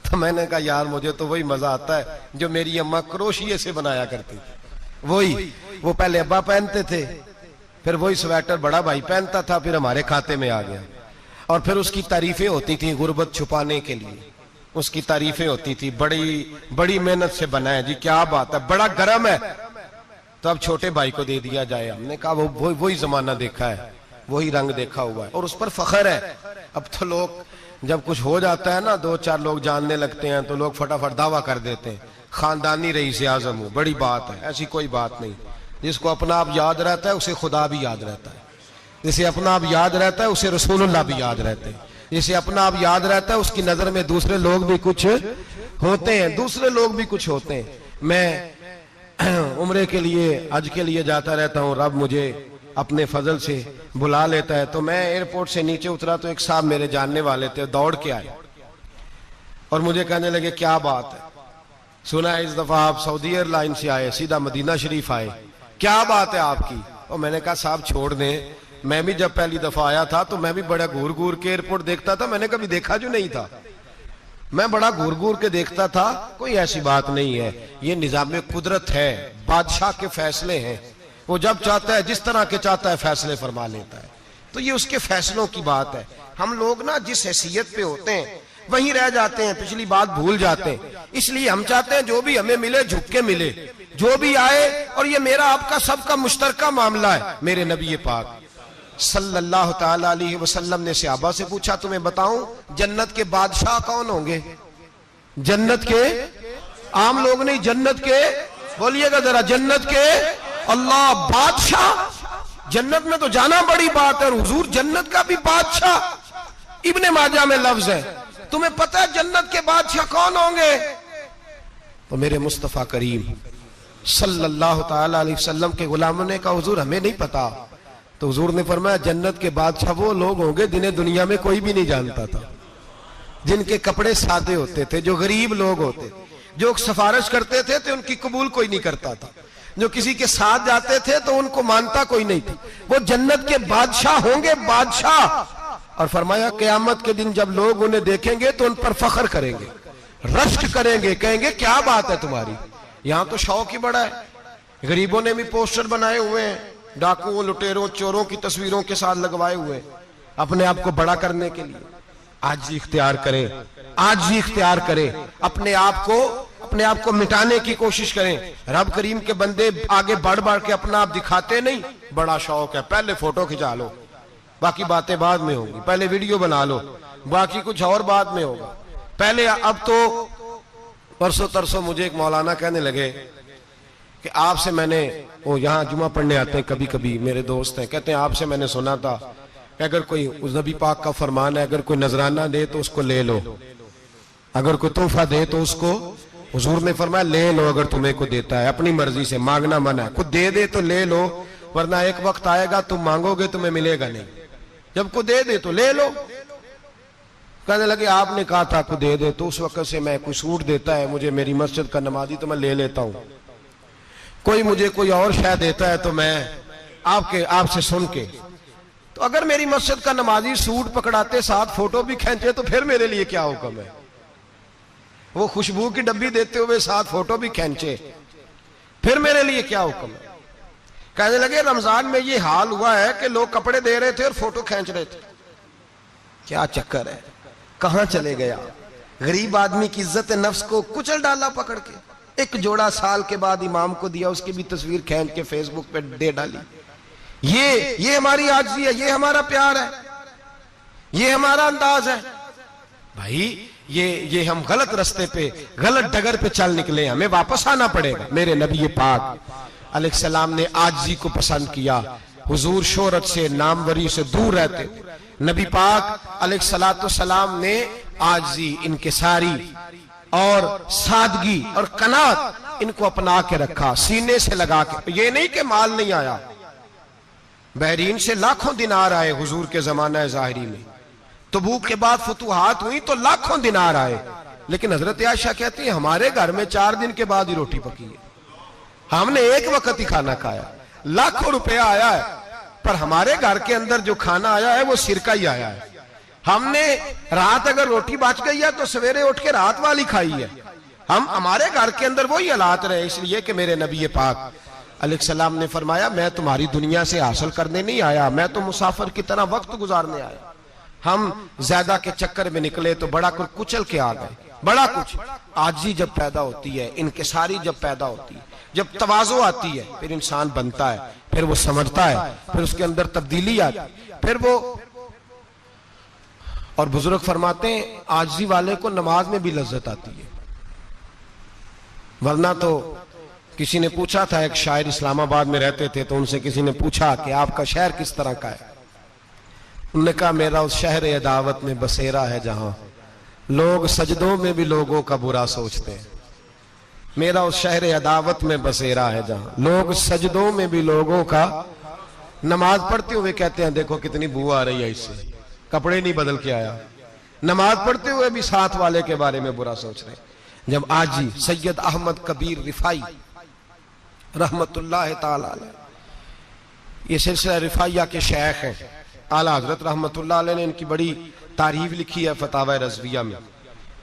تو میں نے کہا یار مجھے تو وہی مزہ آتا ہے جو میری اماں کروشیے سے بنایا کرتی تھی, وہ پہلے ابا پہنتے تھے, پھر وہی سویٹر بڑا بھائی پہنتا تھا, پھر ہمارے کھاتے میں آ گیا. اور پھر اس کی تعریفیں ہوتی تھیں غربت چھپانے کے لیے, اس کی تعریفیں ہوتی تھی بڑی محنت سے بنا ہے جی, کیا بات ہے, بڑا گرم ہے, تو اب چھوٹے بھائی کو دے دیا جائے. ہم نے کہا وہی زمانہ دیکھا ہے, وہی رنگ دیکھا ہوا ہے اور اس پر فخر ہے. اب تو لوگ جب کچھ ہو جاتا ہے نا, دو چار لوگ جاننے لگتے ہیں تو لوگ فٹافٹ دعویٰ کر دیتے ہیں خاندانی رئیس اعظم ہوں, بڑی بات ہے. ایسی کوئی بات نہیں. جس کو اپنا آپ یاد رہتا ہے اسے خدا بھی یاد رہتا ہے, جسے اپنا آپ یاد رہتا ہے اسے رسول اللہ بھی یاد رہتے ہیں, جسے اپنا آپ یاد رہتا ہے اس کی نظر میں دوسرے لوگ بھی کچھ ہوتے ہیں. میں عمرے کے لیے حج کے لیے جاتا رہتا ہوں, رب مجھے اپنے فضل سے بلا لیتا ہے. تو میں ایئرپورٹ سے نیچے اترا تو ایک صاحب میرے جاننے والے تھے, دوڑ کے آئے اور مجھے کہنے لگے کیا بات ہے, سنا ہے اس دفعہ آپ سعودی ایئر لائن سے آئے, سیدھا مدینہ شریف آئے, کیا بات ہے آپ کی. اور میں نے کہا صاحب چھوڑ دیں, میں بھی جب پہلی دفعہ آیا تھا تو میں بھی بڑا گور کے ایئرپورٹ دیکھتا تھا, میں نے کبھی دیکھا جو نہیں تھا, میں بڑا گور کے دیکھتا تھا. کوئی ایسی بات نہیں ہے, یہ نظام قدرت ہے, بادشاہ کے فیصلے ہیں, وہ جب چاہتا ہے جس طرح کے چاہتا ہے فیصلے فرما لیتا ہے. تو یہ اس کے فیصلوں کی بات ہے. ہم لوگ نا جس حیثیت پہ ہوتے ہیں وہیں رہ جاتے ہیں, پچھلی بات بھول جاتے ہیں. اس لیے ہم چاہتے ہیں جو بھی ہمیں ملے جھک کے ملے, جو بھی آئے, اور یہ میرا آپ کا سب کا مشترکہ معاملہ ہے. میرے نبی پاک صلی اللہ تعالی علیہ وسلم نے صحابہ سے پوچھا تمہیں بتاؤں جنت کے بادشاہ کون ہوں گے؟ جنت کے عام لوگ نہیں, جنت کے, بولیے گا ذرا, جنت کے اللہ بادشاہ. جنت میں تو جانا بڑی بات ہے, اور حضور جنت کا بھی بادشاہ. ابن ماجہ میں لفظ ہے. تمہیں پتہ ہے جنت کے بادشاہ کون ہوں گے؟ تو میرے مصطفیٰ کریم صلی اللہ تعالی علیہ وسلم کے غلاموں نے کہا حضور ہمیں نہیں پتا. تو حضور نے فرمایا جنت کے بادشاہ وہ لوگ ہوں گے جنہیں دنیا میں کوئی بھی نہیں جانتا تھا, جن کے کپڑے سادے ہوتے تھے, جو غریب لوگ ہوتے, جو سفارش کرتے تھے تو ان کی قبول کوئی نہیں کرتا تھا, جو کسی کے ساتھ جاتے تھے تو ان کو مانتا کوئی نہیں تھا. وہ جنت کے بادشاہ ہوں گے, بادشاہ. اور فرمایا قیامت کے دن جب لوگ انہیں دیکھیں گے تو ان پر فخر کریں گے, رشک کریں گے, کہیں گے کیا بات ہے تمہاری. یہاں تو شوق ہی بڑا ہے, غریبوں نے بھی پوسٹر بنائے ہوئے ہیں, ڈاکوؤں, لٹیروں, چوروں کی تصویروں کے ساتھ لگوائے ہوئے اپنے آپ کو بڑا کرنے کے لیے. عاجزی اختیار کریں, عاجزی اختیار کریں, اپنے آپ کو مٹانے کی کوشش کریں. رب کریم کے بندے آگے بڑھ کے اپنا آپ دکھاتے نہیں, بڑا شوق ہے, پہلے فوٹو کھچا لو, باقی باتیں بعد میں ہوں گی، پہلے ویڈیو بنا لو، باقی کچھ اور بعد میں ہوگا پہلے۔ اب تو پرسوں ترسوں مجھے ایک مولانا کہنے لگے کہ آپ سے میں نے، وہ یہاں جمعہ پڑھنے آتے ہیں کبھی کبھی، میرے دوست ہیں، کہتے ہیں آپ سے میں نے سنا تھا کہ اگر کوئی اس نبی پاک کا فرمان ہے، اگر کوئی نذرانہ دے تو اس کو لے لو، اگر کوئی تحفہ دے تو اس کو، حضور نے فرمایا لے لو اگر تمہیں کو دیتا ہے، اپنی مرضی سے، مانگنا منع ہے، خود دے دے تو لے لو، ورنہ ایک وقت آئے گا تم مانگو گے تمہیں ملے گا نہیں، جب کو دے دے تو لے لو۔ کہنے لگے آپ نے کہا تھا کو دے دے، تو اس وقت سے میں کوئی سوٹ دیتا ہے مجھے میری مسجد کا نمازی تو میں لے لیتا ہوں، کوئی مجھے کوئی اور شے دیتا ہے تو میں آپ سے سن کے، تو اگر میری مسجد کا نمازی سوٹ پکڑاتے ساتھ فوٹو بھی کھینچے تو پھر میرے لیے کیا حکم ہے؟ وہ خوشبو کی ڈبی دیتے ہوئے ساتھ فوٹو بھی کھینچے، پھر میرے لیے کیا حکم ہے؟ کہنے لگے رمضان میں یہ حال ہوا ہے کہ لوگ کپڑے دے رہے تھے اور فوٹو کھینچ رہے تھے، کیا چکر ہے، کہاں چلے گیا؟ غریب آدمی کی عزت نفس کو کچل ڈالا پکڑ کے، ایک جوڑا سال کے بعد امام کو دیا، اس کی بھی تصویر کھینچ کے فیس بک پہ دے ڈالی۔ یہ ہماری عاجزی ہے، یہ ہمارا پیار ہے، یہ ہمارا انداز ہے۔ بھائی یہ ہم غلط رستے پہ، غلط ڈگر پہ چل نکلے، ہمیں واپس آنا پڑے گا۔ میرے نبی پاک علیہ السلام نے عاجزی کو پسند کیا، حضور شہرت سے، ناموری سے دور رہتے، نبی پاک علیہ السلام نے عاجزی، انکساری اور سادگی اور قناعت ان کو اپنا کے رکھا، سینے سے لگا کے۔ یہ نہیں کہ مال نہیں آیا، بحرین سے لاکھوں دینار آئے حضور کے زمانہ ظاہری میں، تبوک کے بعد فتوحات ہوئی تو لاکھوں دینار آئے، لیکن حضرت عائشہ کہتی ہیں ہمارے گھر میں 4 دن کے بعد ہی روٹی پکی ہے، ہم نے ایک وقت ہی کھانا کھایا، لاکھوں روپیہ آیا ہے پر ہمارے گھر کے اندر جو کھانا آیا ہے وہ سرکہ ہی آیا ہے۔ ہم نے رات اگر روٹی بچ گئی ہے تو سویرے اٹھ کے رات والی کھائی ہے، ہمارے گھر کے اندر وہی حالات رہے، اس لیے کہ میرے نبی پاک علیہ السلام نے فرمایا میں تمہاری دنیا سے حاصل کرنے نہیں آیا، میں تو مسافر کی طرح وقت گزارنے آیا۔ ہم زیادہ کے چکر میں نکلے تو بڑا کچھ کچل کے آ گئے، بڑا کچھ۔ عاجزی جب پیدا ہوتی ہے، انکساری جب پیدا ہوتی ہے، جب تواضع آتی ہے، پھر انسان بنتا ہے، پھر وہ سمجھتا ہے، پھر اس کے اندر تبدیلی آتی ہے، پھر وہ۔ اور بزرگ فرماتے ہیں عاجزی والے کو نماز میں بھی لذت آتی ہے، ورنہ تو کسی نے پوچھا تھا، ایک شاعر اسلام آباد میں رہتے تھے، تو ان سے کسی نے پوچھا کہ آپ کا شہر کس طرح کا ہے؟ انہوں نے کہا میرا اس شہر عداوت میں بسیرا ہے جہاں لوگ سجدوں میں بھی لوگوں کا برا سوچتے ہیں، میرا اس شہر عداوت میں بسیرا ہے جہاں لوگ سجدوں میں بھی لوگوں کا، نماز پڑھتے ہوئے کہتے ہیں دیکھو کتنی بو آ رہی ہے اس سے، کپڑے نہیں بدل کے آیا، نماز پڑھتے ہوئے بھی ساتھ والے کے بارے میں برا سوچ رہے ہیں۔ جب آجی سید احمد کبیر رفائی رحمت اللہ تعالی علیہ، یہ سلسلہ رفائیہ کے شیخ ہیں، اعلیٰ حضرت رحمت اللہ علیہ نے ان کی بڑی تعریف لکھی ہے فتاوی رضویہ میں۔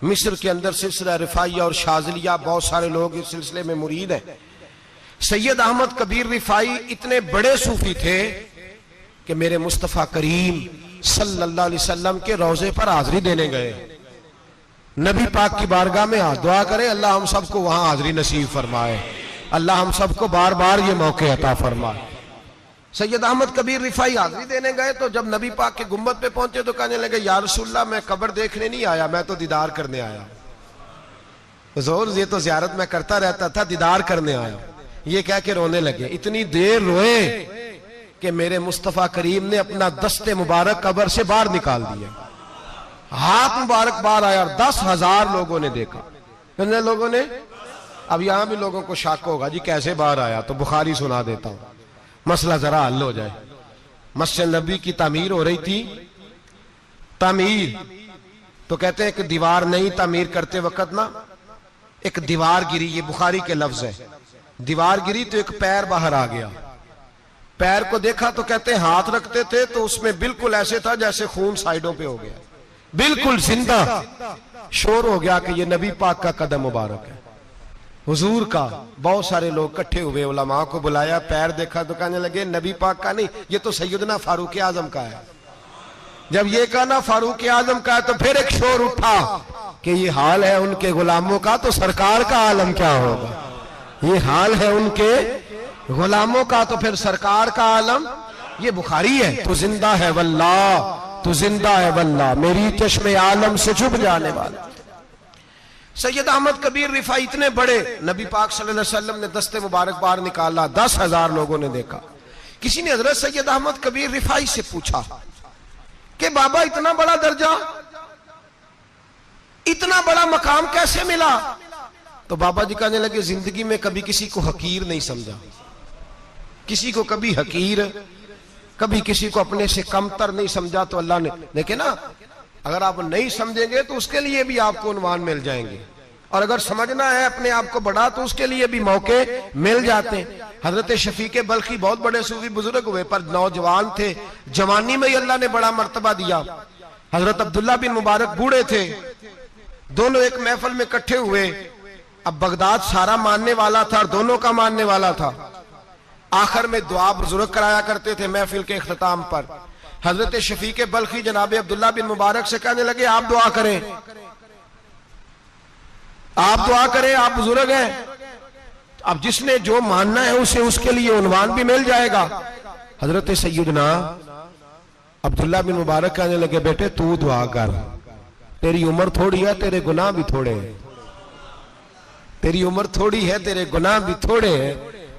مصر کے اندر سلسلہ رفائیہ اور شاذلیہ بہت سارے لوگ اس سلسلے میں مرید ہیں۔ سید احمد کبیر رفائی اتنے بڑے صوفی تھے کہ میرے مصطفیٰ کریم صلی اللہ علیہ وسلم کے روضے پر حاضری دینے گئے، نبی پاک کی بارگاہ میں دعا کریں اللہ ہم سب کو وہاں حاضری نصیب فرمائے، اللہ ہم سب کو بار بار یہ موقع عطا فرمائے۔ سید احمد کبیر رفائی حاضری دینے گئے تو جب نبی پاک کے گنبد پہ پہنچے تو کہنے لگے یا رسول اللہ میں قبر دیکھنے نہیں آیا، میں تو دیدار کرنے آیا۔ حضور یہ تو زیارت میں کرتا رہتا تھا، دیدار کرنے آیا۔ یہ کہہ کے رونے لگے، اتنی دیر روئے کہ میرے مصطفیٰ کریم نے اپنا دست مبارک قبر سے باہر نکال دیا، ہاتھ مبارک باہر آیا اور 10,000 لوگوں نے دیکھا۔ کتنے لوگوں نے؟ اب یہاں بھی لوگوں کو شک ہوگا جی کیسے باہر آیا، تو بخاری سنا دیتا ہوں مسئلہ ذرا حل ہو جائے۔ مسجد نبی کی تعمیر ہو رہی تھی، تعمیر تو کہتے ہیں کہ دیوار نہیں، تعمیر کرتے وقت نا ایک دیوار گری، یہ بخاری کے لفظ ہے، دیوار گری تو ایک پیر باہر آ گیا، پیر کو دیکھا تو کہتے ہیں ہاتھ رکھتے تھے تو اس میں بالکل ایسے تھا جیسے خون سائیڈوں پہ ہو گیا، بالکل زندہ۔ شور ہو گیا کہ یہ نبی پاک کا قدم مبارک ہے، حضور کا۔ بہت سارے لوگ کٹھے ہوئے، علماء کو بلایا، پیر دیکھا تو کہنے لگے نبی پاک کا نہیں، یہ تو سیدنا فاروق اعظم کا ہے۔ جب یہ کہا نا فاروق اعظم کا ہے تو پھر ایک شور اٹھا کہ یہ حال ہے ان کے غلاموں کا تو سرکار کا عالم کیا ہوگا، یہ حال ہے ان کے غلاموں کا تو پھر سرکار کا عالم۔ یہ بخاری ہے، تو زندہ ہے واللہ، تو زندہ ہے واللہ، میری چشم عالم سے چھپ جانے والا۔ سید احمد کبیر رفاعی اتنے بڑے، نبی پاک صلی اللہ علیہ وسلم نے دست مبارک بار نکالا، 10,000 لوگوں نے دیکھا۔ کسی نے حضرت سید احمد کبیر رفاعی سے پوچھا کہ بابا اتنا بڑا درجہ، اتنا بڑا مقام کیسے ملا؟ تو بابا جی کہنے لگے زندگی میں کبھی کسی کو حقیر نہیں سمجھا، کسی کو کبھی حقیر، کبھی کسی کو اپنے سے کمتر نہیں سمجھا۔ تو اللہ نے دیکھیں نا، اگر آپ نہیں سمجھیں گے تو اس کے لیے بھی آپ کو عنوان مل جائیں گے، اور اگر سمجھنا ہے اپنے آپ کو بڑا تو اس کے لیے بھی موقع مل جاتے ہیں۔ حضرت شفیق بلخی بہت بڑے صوفی بزرگ ہوئے، پر نوجوان تھے، جوانی میں ہی اللہ نے بڑا مرتبہ دیا۔ حضرت عبداللہ بن مبارک بوڑھے تھے، دونوں ایک محفل میں اکٹھے ہوئے۔ اب بغداد سارا ماننے والا تھا اور دونوں کا ماننے والا تھا۔ آخر میں دعا بزرگ کرایا کرتے تھے محفل کے اختتام پر۔ حضرت شفیق بلخی جناب عبداللہ بن مبارک سے کہنے لگے آپ دعا کریں، آپ دعا کریں، آپ بزرگ ہیں، اب جس نے جو ماننا ہے اسے اس کے لیے عنوان بھی مل جائے گا۔ حضرت سیدنا عبداللہ بن مبارک کہنے لگے بیٹے تو دعا کر، تیری عمر تھوڑی ہے، تیرے گناہ بھی تھوڑے ہیں، تیری عمر تھوڑی ہے، تیرے گناہ بھی تھوڑے ہیں۔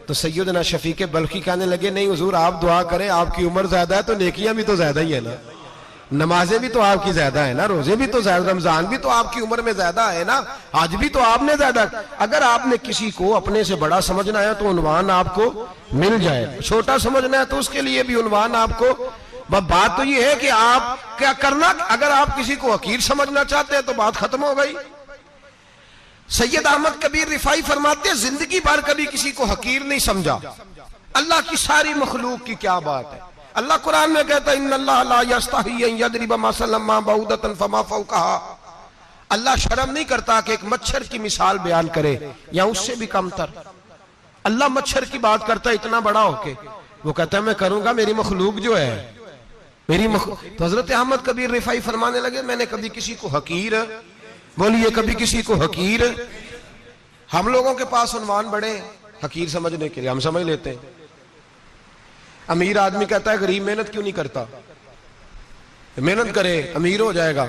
تو سیدنا شفیق بلخی کہنے لگے نہیں حضور آپ دعا کریں، آپ کی عمر زیادہ ہے تو نیکیاں بھی تو زیادہ ہی ہے نا، نمازیں بھی تو آپ کی زیادہ ہے نا، روزے بھی تو زیادہ، رمضان بھی تو آپ کی عمر میں زیادہ ہے نا، آج بھی تو آپ نے زیادہ۔ اگر آپ نے کسی کو اپنے سے بڑا سمجھنا ہے تو عنوان آپ کو مل جائے، چھوٹا سمجھنا ہے تو اس کے لیے بھی عنوان آپ کو۔ بات تو یہ ہے کہ آپ کیا کرنا، اگر آپ کسی کو حقیر سمجھنا چاہتے ہیں تو بات ختم ہو گئی۔ سید احمد کبیر رفاعی فرماتے ہیں زندگی بھر کبھی کسی کو حقیر نہیں سمجھا۔ اللہ کی ساری مخلوق کی کیا بات ہے، اللہ قرآن میں کہتا ہے ان اللہ لا یستحی ان یضرب مثلا ما بعوضۃ فما فوقها، اللہ شرم نہیں کرتا کہ ایک مچھر کی مثال بیان کرے یا اس سے بھی کم تر۔ اللہ مچھر کی بات کرتا ہے اتنا بڑا ہو کے، وہ کہتا ہے میں کروں گا، میری مخلوق جو ہے میری تو حضرت احمد کبیر رفاعی فرمانے لگے میں نے کبھی کسی کو حقیر، بولیے کبھی کسی کو حقیر۔ ہم لوگوں کے پاس عنوان بڑے حقیر سمجھنے کے لیے، ہم سمجھ لیتے ہیں۔ امیر آدمی کہتا ہے غریب محنت کیوں نہیں کرتا، محنت کرے امیر ہو جائے گا،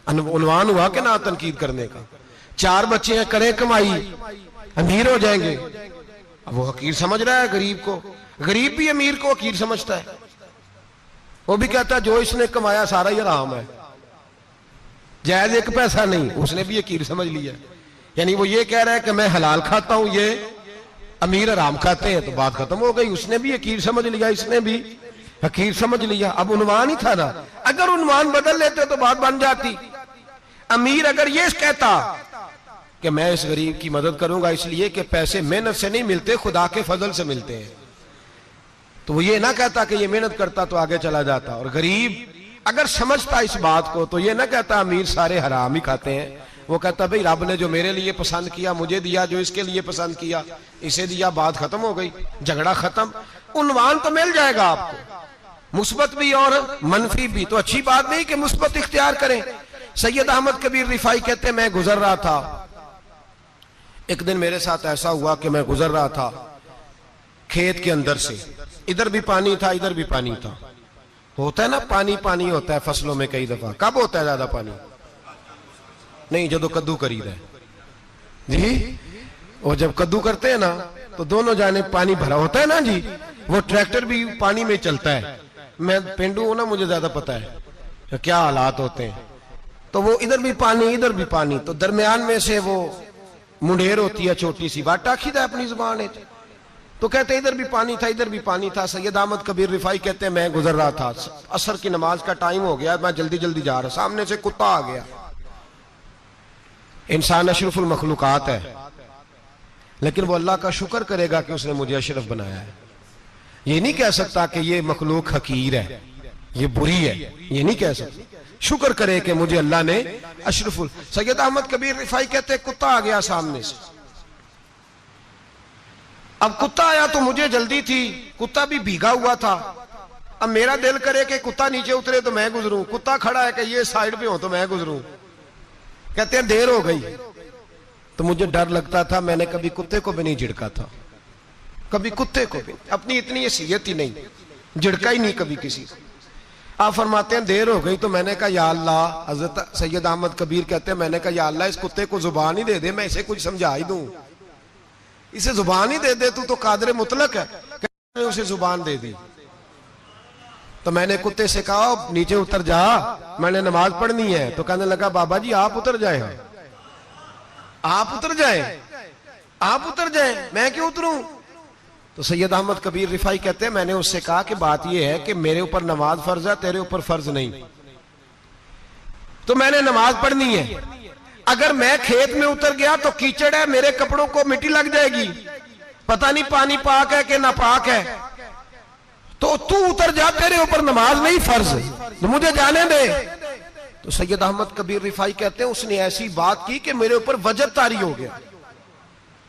عنوان ہوا کہ نہ تنقید کرنے کا۔ 4 بچے ہیں کریں کمائی امیر ہو جائیں گے، اب وہ حقیر سمجھ رہا ہے غریب کو، غریب بھی امیر کو حقیر سمجھتا ہے، وہ بھی کہتا ہے جو اس نے کمایا سارا ہی حرام ہے، جائز ایک پیسہ نہیں، اس نے بھی حقیر سمجھ لیا، یعنی وہ یہ کہہ رہا ہے کہ میں حلال کھاتا ہوں، یہ امیر حرام کھاتے ہیں، تو بات ختم ہو گئی، اس نے بھی حقیر سمجھ لیا، اس نے بھی حقیر سمجھ لیا۔ اب عنوان ہی تھا نا، اگر عنوان بدل لیتے تو بات بن جاتی۔ امیر اگر یہ کہتا کہ میں اس غریب کی مدد کروں گا اس لیے کہ پیسے محنت سے نہیں ملتے خدا کے فضل سے ملتے ہیں، تو وہ یہ نہ کہتا کہ یہ محنت کرتا تو آگے چلا جاتا۔ اور غریب اگر سمجھتا اس بات کو تو یہ نہ کہتا امیر سارے حرام ہی کھاتے ہیں، وہ کہتا بھئی رب نے جو میرے لیے پسند کیا مجھے دیا، جو اس کے لیے پسند کیا اسے دیا، بات ختم ہو گئی، جھگڑا ختم۔ عنوان تو مل جائے گا آپ کو، مثبت بھی اور منفی بھی، تو اچھی بات نہیں کہ مثبت اختیار کریں۔ سید احمد کبیر رفاعی کہتے ہیں میں گزر رہا تھا، ایک دن میرے ساتھ ایسا ہوا کہ میں گزر رہا تھا کھیت کے اندر سے، ادھر بھی پانی تھا ادھر بھی پانی تھا، ہوتا ہے نا پانی پانی ہوتا ہے فصلوں میں کئی دفعہ، کب ہوتا ہے زیادہ پانی؟ نہیں جدو کدو کری رہے جی، اور جب کدو کرتے ہیں نا تو دونوں جانب پانی بھرا ہوتا ہے نا جی، وہ ٹریکٹر بھی پانی میں چلتا ہے، میں پینڈو ہوں نا مجھے زیادہ پتا ہے کیا حالات ہوتے ہیں، تو وہ ادھر بھی پانی ادھر بھی پانی، تو درمیان میں سے وہ منڈیر ہوتی ہے چھوٹی سی، واٹا کھیدا ہے اپنی زبان ہے، تو کہتے ہیں ادھر بھی پانی تھا ادھر بھی پانی تھا۔ سید احمد کبیر رفاعی کہتے ہیں میں گزر رہا تھا، عصر کی نماز کا ٹائم ہو گیا، میں جلدی جلدی جا رہا، سامنے سے کتا آ گیا۔ انسان اشرف المخلوقات ہے، لیکن وہ اللہ کا شکر کرے گا کہ اس نے مجھے اشرف بنایا ہے، یہ نہیں کہہ سکتا کہ یہ مخلوق حقیر ہے یہ بری ہے، یہ نہیں کہہ سکتا، شکر کرے کہ مجھے اللہ نے اشرف سید احمد کبیر رفاعی کہتے ہیں کتا آ گیا سامنے سے، اب کتا آیا تو مجھے جلدی تھی، کتا بھی بھیگا ہوا تھا، اب میرا دل کرے کہ کتا نیچے اترے تو میں گزروں، کتا کھڑا ہے کہ یہ سائیڈ پہ ہو تو میں گزروں، کہتے ہیں دیر ہو گئی، تو مجھے ڈر لگتا تھا، میں نے کبھی کتے کو بھی نہیں جھڑکا تھا، کبھی کتے کو بھی، اپنی اتنی حیثیت ہی نہیں، جھڑکا ہی نہیں کبھی کسی کو. آپ فرماتے ہیں دیر ہو گئی تو میں نے کہا یا اللہ، حضرت سید احمد کبیر کہتے ہیں میں نے کہا یا اللہ اس کتے کو زبان ہی دے دے، میں اسے کچھ سمجھا ہی دوں، اسے زبان ہی دے دے، تو قادر مطلق ہے. کہ اسے زبان دے دی. تو میں نے کتے سے کہا نیچے اتر جا، میں نے نماز پڑھنی ہے. تو کہنے لگا بابا جی آپ اتر جائیں، آپ اتر جائیں، آپ اتر جائیں، میں کیوں اتروں؟ تو سید احمد کبیر رفاعی کہتے ہیں میں نے اس سے کہا کہ بات یہ ہے کہ میرے اوپر نماز فرض ہے، تیرے اوپر فرض نہیں، تو میں نے نماز پڑھنی ہے. اگر میں کھیت میں اتر گیا تو کیچڑ ہے، میرے کپڑوں کو مٹی لگ جائے گی، پتہ نہیں پانی پاک ہے کہ ناپاک ہے، تو تو اتر جا، تیرے اوپر نماز نہیں فرض، تو مجھے جانے دے. تو سید احمد کبیر رفاعی کہتے ہیں اس نے ایسی بات کی کہ میرے اوپر وجب طاری ہو گیا.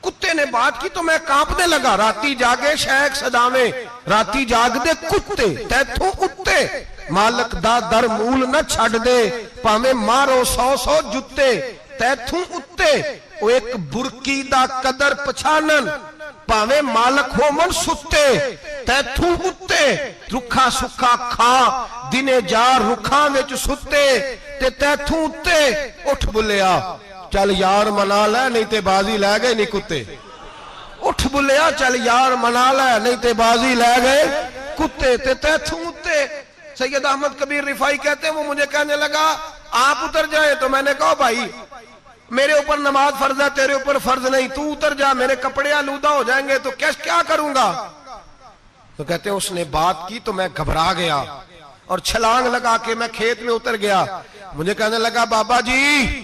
کتے نے بات کی تو میں کانپنے لگا. راتی جاگے شیخ صداویں، راتی جاگ دے کتے تیتھوں اتے، مالک دا در مول نہ چھڑ دے، پاویں مارو 100 جتے تیتھوں اتے. او ایک برکی دا قدر پچھانن، پاویں مالک ہو من ستے تیتھوں اتے. رکھا سکھا کھا دنے جار رکھاں وچ ستے تے تیتھوں اتے. اٹھ بلیا چل یار منا لے نہیں تے بازی لے گئے نہیں کتے. اٹھ بلیا چل یار منا لے نہیں تے بازی لے گئے کتے تے تیتھوں اتے. سید احمد کبیر رفاعی کہتے ہیں وہ مجھے کہنے لگا آپ اتر جائیں. تو میں نے کہا بھائی میرے اوپر نماز فرض ہے، تیرے اوپر فرض نہیں، تو اتر جا، میرے کپڑے آلودہ ہو جائیں گے تو کیا کروں گا؟ تو کہتے ہیں اس نے بات کی تو میں گھبرا گیا اور چھلانگ لگا کے میں کھیت میں اتر گیا. مجھے کہنے لگا بابا جی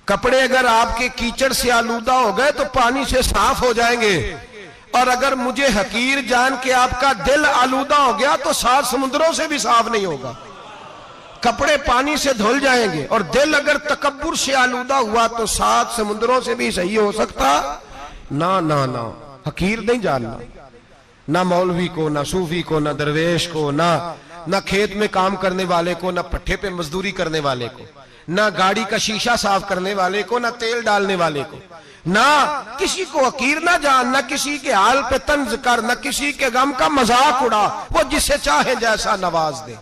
کپڑے اگر آپ کے کیچڑ سے آلودہ ہو گئے تو پانی سے صاف ہو جائیں گے، اور اگر مجھے حقیر جان کے آپ کا دل آلودہ ہو گیا تو 7 سمندروں سے بھی صاف نہیں ہوگا. کپڑے پانی سے دھل جائیں گے، اور دل اگر تکبر سے آلودہ ہوا تو 7 سمندروں سے بھی صحیح ہو سکتا نہ. حقیر نہیں جاننا، نہ مولوی کو، نہ صوفی کو، نہ درویش کو، نہ کھیت میں کام کرنے والے کو، نہ پٹھے پہ مزدوری کرنے والے کو، نہ گاڑی کا شیشہ صاف کرنے والے کو، نہ تیل ڈالنے والے کو. نہ کسی کو حقیر نہ جان، نہ کسی کے حال پہ طنز کر، نہ کسی کے غم کا مذاق اڑا. وہ جسے چاہے جیسا نواز دے.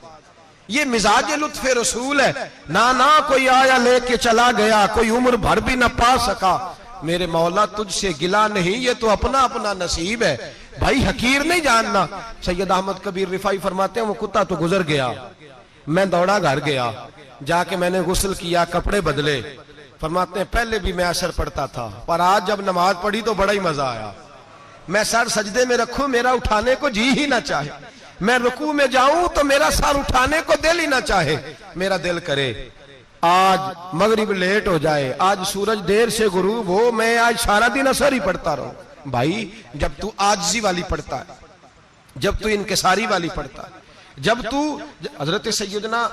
یہ مزاج لطف رسول ہے. نہ کوئی آیا لے کے چلا گیا، کوئی عمر بھر بھی نہ پا سکا. میرے مولا تجھ سے گلا نہیں، یہ تو اپنا اپنا نصیب ہے. بھائی حقیر نہیں جاننا. سید احمد کبیر رفاعی فرماتے ہیں وہ کتا تو گزر گیا، میں دوڑا گھر گیا، جا کے میں نے غسل کیا، کپڑے بدلے. فرماتے ہیں پہلے بھی میں عصر پڑھتا تھا، پر آج جب نماز پڑھی تو بڑا ہی مزہ آیا. میں سر سجدے میں رکھوں میرا اٹھانے کو جی ہی نہ چاہے، میں رکوع میں جاؤں تو میرا سر اٹھانے کو دل ہی نہ چاہے. میرا دل کرے آج مغرب لیٹ ہو جائے، آج سورج دیر سے غروب ہو، میں آج سارا دن عصر ہی پڑھتا رہوں. بھائی جب تو عاجزی والی پڑھتا ہے، جب تو انکساری والی پڑھتا ہے، جب تو حضرت سیدنا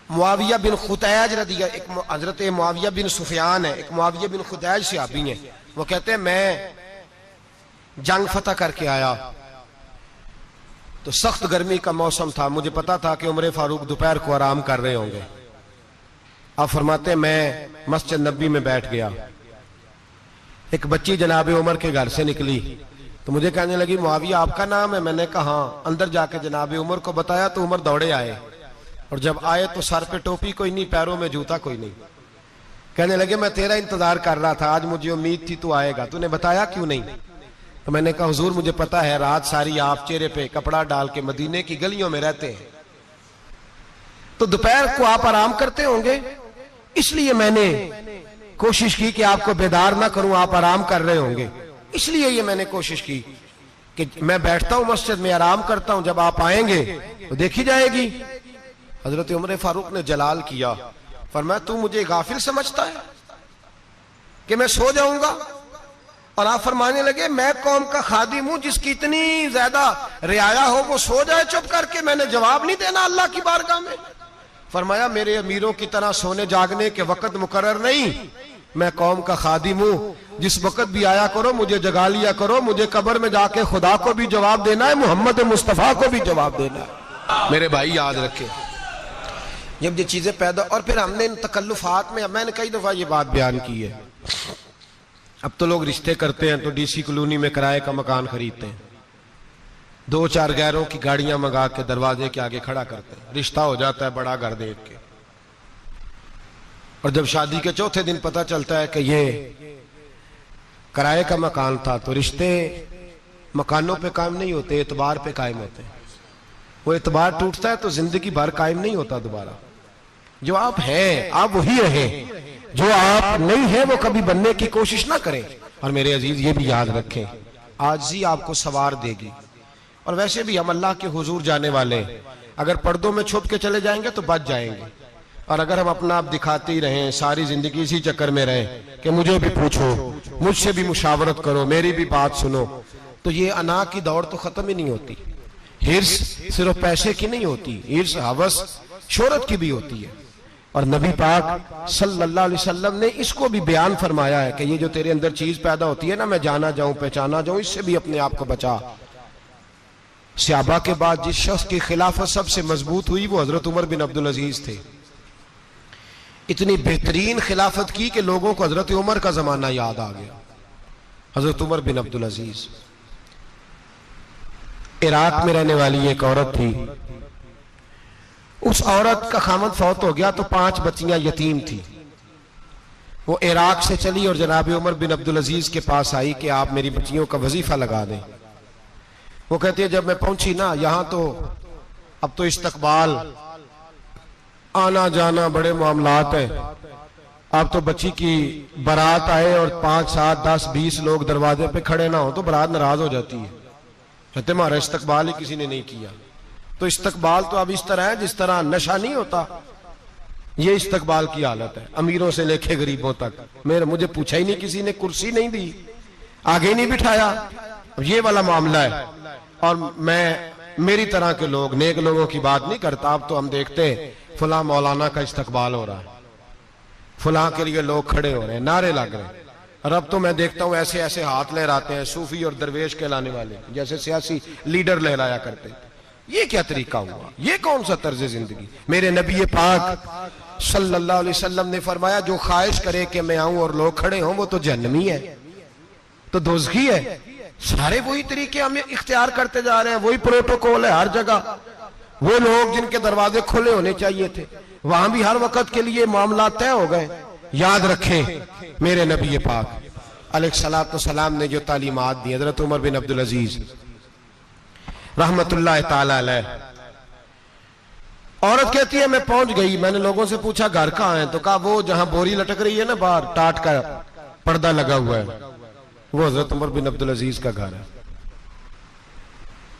معاویہ بن خطیج رضی اللہ، حضرت معاویہ بن سفیان ہے، ایک معاویہ بن خطیج صحابی ہیں، وہ کہتے ہیں میں جنگ فتح کر کے آیا تو سخت گرمی کا موسم تھا، مجھے پتا تھا کہ عمر فاروق دوپہر کو آرام کر رہے ہوں گے. آپ فرماتے ہیں میں مسجد نبی میں بیٹھ گیا، ایک بچی جناب عمر کے گھر سے نکلی تو مجھے کہنے لگی معاویہ آپ کا نام ہے؟ میں نے کہا ہاں. اندر جا کے جناب عمر کو بتایا تو عمر دوڑے آئے، اور جب آئے تو سر پہ ٹوپی کوئی نہیں، پیروں میں جوتا کوئی نہیں. کہنے لگے میں تیرا انتظار کر رہا تھا، آج مجھے امید تھی تو آئے گا، تو نے بتایا کیوں نہیں؟ تو میں نے کہا حضور مجھے پتا ہے رات ساری آپ چہرے پہ کپڑا ڈال کے مدینے کی گلیوں میں رہتے ہیں، تو دوپہر کو آپ آرام کرتے ہوں گے، اس لیے میں نے کوشش کی کہ آپ کو بیدار نہ کروں، آپ آرام کر رہے ہوں گے، اس لیے یہ میں نے کوشش کی کہ میں بیٹھتا ہوں مسجد میں آرام کرتا ہوں، جب آپ آئیں گے تو دیکھی جائے گی. حضرت عمر فاروق نے جلال کیا، فرمایا تو مجھے غافل سمجھتا ہے کہ میں سو جاؤں گا؟ اور آپ فرمانے لگے میں قوم کا خادم ہوں، جس کی اتنی زیادہ رعایا ہو وہ سو جائے چپ کر کے، میں نے جواب نہیں دینا اللہ کی بارگاہ میں؟ فرمایا میرے امیروں کی طرح سونے جاگنے کے وقت مقرر نہیں، میں قوم کا خادم ہوں، جس وقت بھی آیا کرو مجھے جگا لیا کرو، مجھے قبر میں جا کے خدا کو بھی جواب دینا ہے، محمد مصطفیٰ کو بھی جواب دینا ہے. میرے بھائی یاد رکھیں جب یہ چیزیں پیدا، اور پھر ہم نے ان تکلفات میں، میں نے کئی دفعہ یہ بات بیان کی ہے، اب تو لوگ رشتے کرتے ہیں تو ڈی سی کالونی میں کرائے کا مکان خریدتے ہیں، دو چار غیروں کی گاڑیاں منگا کے دروازے کے آگے کھڑا کرتے ہیں، رشتہ ہو جاتا ہے بڑا گھر دیکھ کے، اور جب شادی کے چوتھے دن پتہ چلتا ہے کہ یہ کرائے کا مکان تھا، تو رشتے مکانوں پہ قائم نہیں ہوتے، اعتبار پہ قائم ہوتے ہیں۔ وہ اعتبار ٹوٹتا ہے تو زندگی بھر قائم نہیں ہوتا دوبارہ۔ جو آپ ہیں آپ وہی رہیں، جو آپ نہیں ہیں وہ کبھی بننے کی کوشش نہ کریں۔ اور میرے عزیز یہ بھی یاد رکھیں، عاجزی آپ کو سوار دے گی۔ اور ویسے بھی ہم اللہ کے حضور جانے والے، اگر پردوں میں چھپ کے چلے جائیں گے تو بچ جائیں گے، اور اگر ہم اپنا آپ دکھاتے ہی رہیں، ساری زندگی اسی چکر میں رہیں کہ مجھے بھی پوچھو، مجھ سے بھی مشاورت کرو، میری بھی بات سنو، تو یہ انا کی دوڑ تو ختم ہی نہیں ہوتی۔ ہرس صرف پیسے کی نہیں ہوتی، ہرس ہوس شہرت کی بھی ہوتی ہے۔ اور نبی پاک صلی اللہ علیہ وسلم نے اس کو بھی بیان فرمایا ہے کہ یہ جو تیرے اندر چیز پیدا ہوتی ہے نا، میں جانا جاؤں پہچانا جاؤں، اس سے بھی اپنے آپ کو بچا۔ صحابہ کے بعد جس شخص کی خلافت سب سے مضبوط ہوئی وہ حضرت عمر بن عبدالعزیز تھے۔ اتنی بہترین خلافت کی کہ لوگوں کو حضرت عمر کا زمانہ یاد آ گیا۔ حضرت عمر بن عبدالعزیز عراق میں رہنے والی ایک عورت تھی، اس عورت کا خامد فوت ہو گیا تو 5 بچیاں یتیم تھی۔ وہ عراق سے چلی اور جناب عمر بن عبدالعزیز کے پاس آئی کہ آپ میری بچیوں کا وظیفہ لگا دیں۔ وہ کہتی ہے جب میں پہنچی نا یہاں تو اب تو استقبال، آنا جانا بڑے معاملات ہیں، اب تو بچی کی برات آئے اور 5 7 10 20 لوگ دروازے پہ کھڑے نہ ہو تو برات ناراض ہو جاتی ہے، کہتے ہمارا استقبال ہی کسی نے نہیں کیا۔ تو استقبال تو اب اس طرح ہے جس طرح نشہ نہیں ہوتا، یہ استقبال کی حالت ہے، امیروں سے لے کے غریبوں تک۔ مجھے پوچھا ہی نہیں کسی نے، کرسی نہیں دی، آگے نہیں بٹھایا، یہ والا معاملہ ہے۔ اور میں میری طرح کے لوگ، نیک لوگوں کی بات نہیں کرتا، اب تو ہم دیکھتے ہیں فلاں مولانا کا استقبال ہو رہا ہے، فلاں کے لیے لوگ کھڑے ہو رہے ہیں، نعرے لگ رہے ہیں، اور اب تو میں دیکھتا ہوں ایسے ایسے ہاتھ لہراتے ہیں صوفی اور درویش کہلانے والے، جیسے سیاسی لیڈر لہرایا کرتے۔ یہ کیا طریقہ ہوا؟ یہ کون سا طرز زندگی؟ میرے نبی پاک صلی اللہ علیہ وسلم نے فرمایا جو خواہش کرے کہ میں آؤں اور لوگ کھڑے ہوں وہ تو جہنمی ہے، تو دوزخی ہے۔ سارے وہی طریقے ہم اختیار کرتے جا رہے ہیں، وہی پروٹوکول ہے ہر جگہ۔ وہ لوگ جن کے دروازے کھلے ہونے چاہیے تھے وہاں بھی ہر وقت کے لیے معاملات طے ہو گئے۔ یاد رکھیں میرے نبی پاک علیہ الصلوۃ والسلام نے جو تعلیمات دی، حضرت عمر بن عبدالعزیز رحمت اللہ تعالی علیہ، عورت کہتی ہے میں پہنچ گئی، میں نے لوگوں سے پوچھا گھر کہاں ہے، تو کہا وہ جہاں بوری لٹک رہی ہے نا باہر، ٹاٹ کا پردہ لگا ہوا ہے، وہ حضرت عمر بن عبدالعزیز کا گھر ہے۔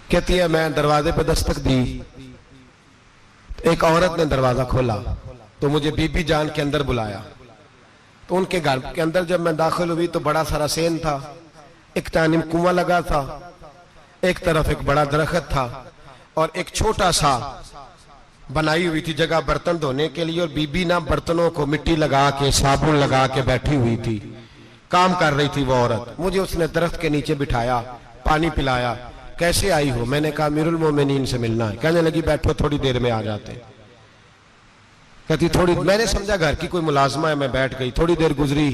کہتی ہے میں دروازے پہ دستک دی، ایک عورت نے دروازہ کھولا تو مجھے بی بی جان کے اندر بلایا۔ تو ان کے گھر کے اندر جب میں داخل ہوئی تو بڑا سارا سین تھا، ایک جانب کنواں لگا تھا، ایک طرف ایک بڑا درخت تھا، اور ایک چھوٹا سا بنائی ہوئی تھی جگہ برتن دھونے کے لیے، اور بی بی نا برتنوں کو مٹی لگا کے صابن لگا کے بیٹھی ہوئی تھی، کام کر رہی تھی وہ عورت۔ مجھے اس نے درخت کے نیچے بٹھایا، پانی پلایا۔ کیسے آئی ہو؟ میں نے کہا امیر المومنین سے ملنا ہے۔ کہنے لگی بیٹھو تھوڑی دیر میں آ جاتے۔ کہتی تھوڑی، میں نے سمجھا گھر کی کوئی ملازمہ ہے، میں بیٹھ گئی۔ تھوڑی دیر گزری،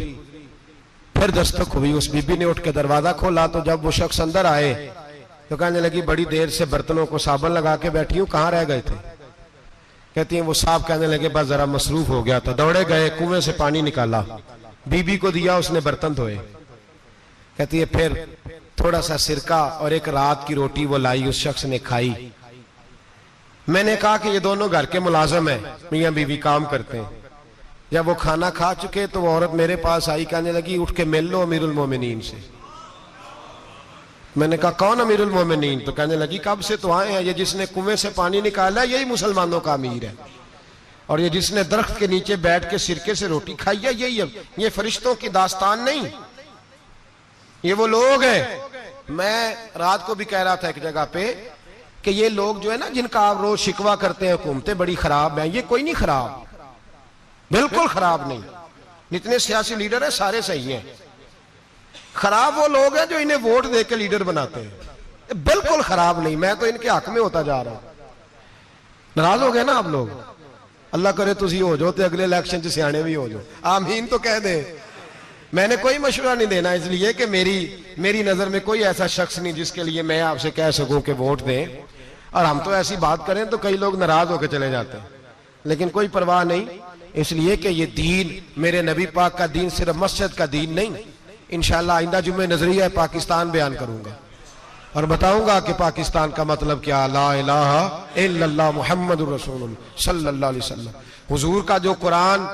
پھر دستک ہوئی، اس بی بی نے اٹھ کے دروازہ کھولا تو جب وہ شخص اندر آئے تو کہنے لگی بڑی دیر سے برتنوں کو صابن لگا کے بیٹھی ہوں، کہاں رہ گئے تھے؟ کہتی ہیں وہ صاحب کہنے لگے بس ذرا مصروف ہو گیا تھا، دوڑے گئے کنویں سے پانی نکالا، بی بی کو دیا، اس نے برتن دھوئے۔ کہتی ہے پھر تھوڑا سا سرکہ اور ایک رات کی روٹی وہ لائی، اس شخص نے کھائی۔ میں نے کہا کہ یہ دونوں گھر کے ملازم ہیں، میاں بیوی کام کرتے ہیں۔ جب وہ کھانا کھا چکے تو وہ عورت میرے پاس آئی، کہنے لگی اٹھ کے مل لو امیر المومنین سے۔ میں نے کہا کون امیر المومنین؟ تو کہنے لگی کب سے تو آئے ہیں، یہ جس نے کنویں سے پانی نکالا یہی مسلمانوں کا امیر ہے، اور یہ جس نے درخت کے نیچے بیٹھ کے سرکے سے روٹی کھائی ہے یہی ہے۔ یہ فرشتوں کی داستان نہیں، یہ وہ لوگ ہیں۔ میں رات کو بھی کہہ رہا تھا ایک جگہ پہ کہ یہ لوگ جو ہے نا جن کا آپ روز شکوہ کرتے ہیں حکومتیں بڑی خراب ہیں، یہ کوئی نہیں خراب، بالکل خراب نہیں۔ جتنے سیاسی لیڈر ہیں سارے صحیح ہیں، خراب وہ لوگ ہیں جو انہیں ووٹ دے کے لیڈر بناتے ہیں، بالکل خراب نہیں۔ میں تو ان کے حق میں ہوتا جا رہا ہوں۔ ناراض ہو گئے نا آپ لوگ؟ اللہ کرے تسی ہو جو تے اگلے الیکشن سے سیانے بھی ہو جو، آمین تو کہہ دیں۔ میں نے کوئی مشورہ نہیں دینا، اس لیے کہ میری نظر میں کوئی ایسا شخص نہیں جس کے لیے میں آپ سے کہہ سکوں کہ ووٹ دیں، اور ہم تو ایسی بات کریں تو کئی لوگ ناراض ہو کے چلے جاتے ہیں، لیکن کوئی پرواہ نہیں، اس لیے کہ یہ دین میرے نبی پاک کا دین صرف مسجد کا دین نہیں۔ انشاءاللہ آئندہ جمعہ نظریہ پاکستان بیان کروں گا اور بتاؤں گا کہ پاکستان کا مطلب کیا، لا الہ الا اللہ محمد رسول اللہ صلی اللہ علیہ وسلم۔ حضور کا جو قرآن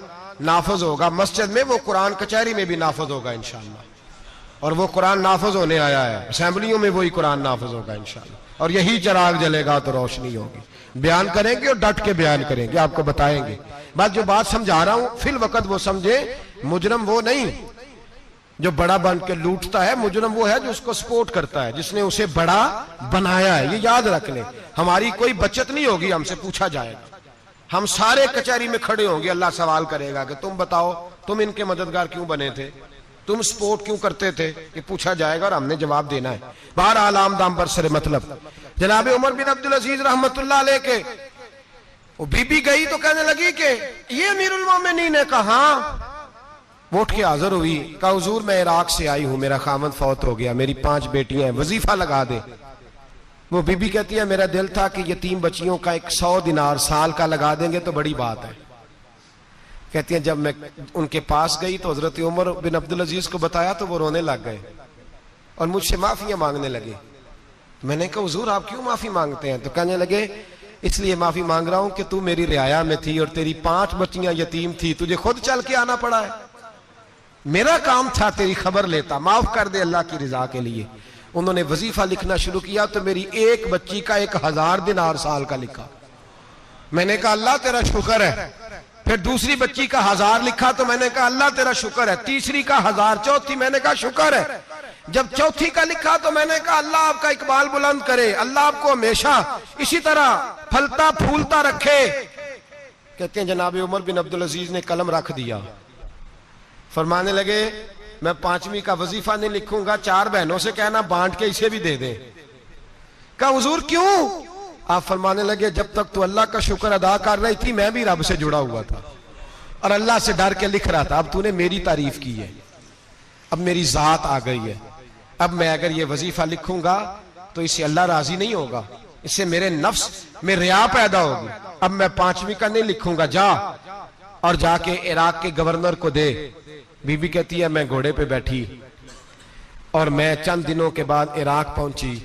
نافذ ہوگا مسجد میں، وہ قرآن کچہری میں بھی نافذ ہوگا انشاءاللہ، اور وہ قرآن نافذ ہونے آیا ہے، اسمبلیوں میں وہی قرآن نافذ ہوگا انشاءاللہ، اور یہی چراغ جلے گا تو روشنی ہوگی۔ بیان کریں گے اور ڈٹ کے بیان کریں گے، آپ کو بتائیں گے۔ بات جو بات سمجھا رہا ہوں فی الوقت وہ سمجھے، مجرم وہ نہیں جو بڑا بن کے لوٹتا ہے، مجرم وہ ہے جو اس کو سپورٹ کرتا ہے، جس نے اسے بڑا بنایا ہے۔ یہ یاد رکھ لیں، ہماری کوئی بچت نہیں ہوگی، ہم سے پوچھا جائے گا، ہم سارے کچہری میں کھڑے ہوں گے، اللہ سوال کرے گا کہ تم بتاؤ تم ان کے مددگار کیوں بنے تھے، تم سپورٹ کیوں کرتے تھے، یہ پوچھا جائے گا اور ہم نے جواب دینا ہے۔ بہرحال عام دام پر سر مطلب، جناب عمر بن عبدالعزیز رحمت اللہ علیہ کے وہ بی بی گئی تو کہنے لگی کہ یہ امیر المومنین نے کہا، ووٹ کے حاضر ہوئی، کہا حضور میں عراق سے آئی ہوں، میرا خامد فوت ہو گیا، میری 5 بیٹیاں ہیں، وظیفہ لگا دے۔ وہ بی بی کہتی ہے میرا دل تھا کہ یتیم بچیوں کا 100 دینار سال کا لگا دیں گے تو بڑی بات ہے۔ کہتی ہیں جب میں ان کے پاس گئی تو حضرت عمر بن عبدالعزیز کو بتایا تو وہ رونے لگ گئے اور مجھ سے معافیاں مانگنے لگے۔ میں نے کہا حضور آپ کیوں معافی مانگتے ہیں؟ تو کہنے لگے اس لیے معافی مانگ رہا ہوں کہ تو میری رعایا میں تھی اور تیری 5 بچیاں یتیم تھی، تجھے خود چل کے آنا پڑا ہے، میرا کام تھا تیری خبر لیتا، معاف کر دے اللہ کی رضا کے لیے۔ انہوں نے وظیفہ لکھنا شروع کیا تو میری ایک بچی کا 1000 دینار سال کا لکھا، میں نے کہا اللہ تیرا شکر ہے۔ پھر دوسری بچی کا 1000 لکھا تو میں نے کہا اللہ تیرا شکر ہے، تیسری کا 1000، چوتھی میں نے کہا شکر ہے۔ جب چوتھی کا لکھا تو میں نے کہا اللہ آپ کا اقبال بلند کرے، اللہ آپ کو ہمیشہ اسی طرح پھلتا پھولتا رکھے۔ کہتے ہیں جناب عمر بن عبدالعزیز نے قلم رکھ دیا، فرمانے لگے میں 5ویں کا وظیفہ نہیں لکھوں گا، 4 بہنوں سے کہنا بانٹ کے اسے بھی دے دیں۔ کہا حضور کیوں؟ آپ فرمانے لگے جب تک تو اللہ کا شکر ادا کر رہی تھی میں بھی رب سے جڑا ہوا تھا اور اللہ سے ڈر کے لکھ رہا تھا، اب تو نے میری تعریف کی ہے، اب میری ذات آ گئی ہے، اب میں اگر یہ وظیفہ لکھوں گا تو اس سے اللہ راضی نہیں ہوگا، اس سے میرے نفس میں ریا پیدا ہوگی، اب میں 5ویں کا نہیں لکھوں گا، جا اور جا کے عراق کے گورنر کو دے۔ بی بی کہتی ہے میں گھوڑے پہ بیٹھی اور میں چند دنوں کے بعد عراق پہنچی،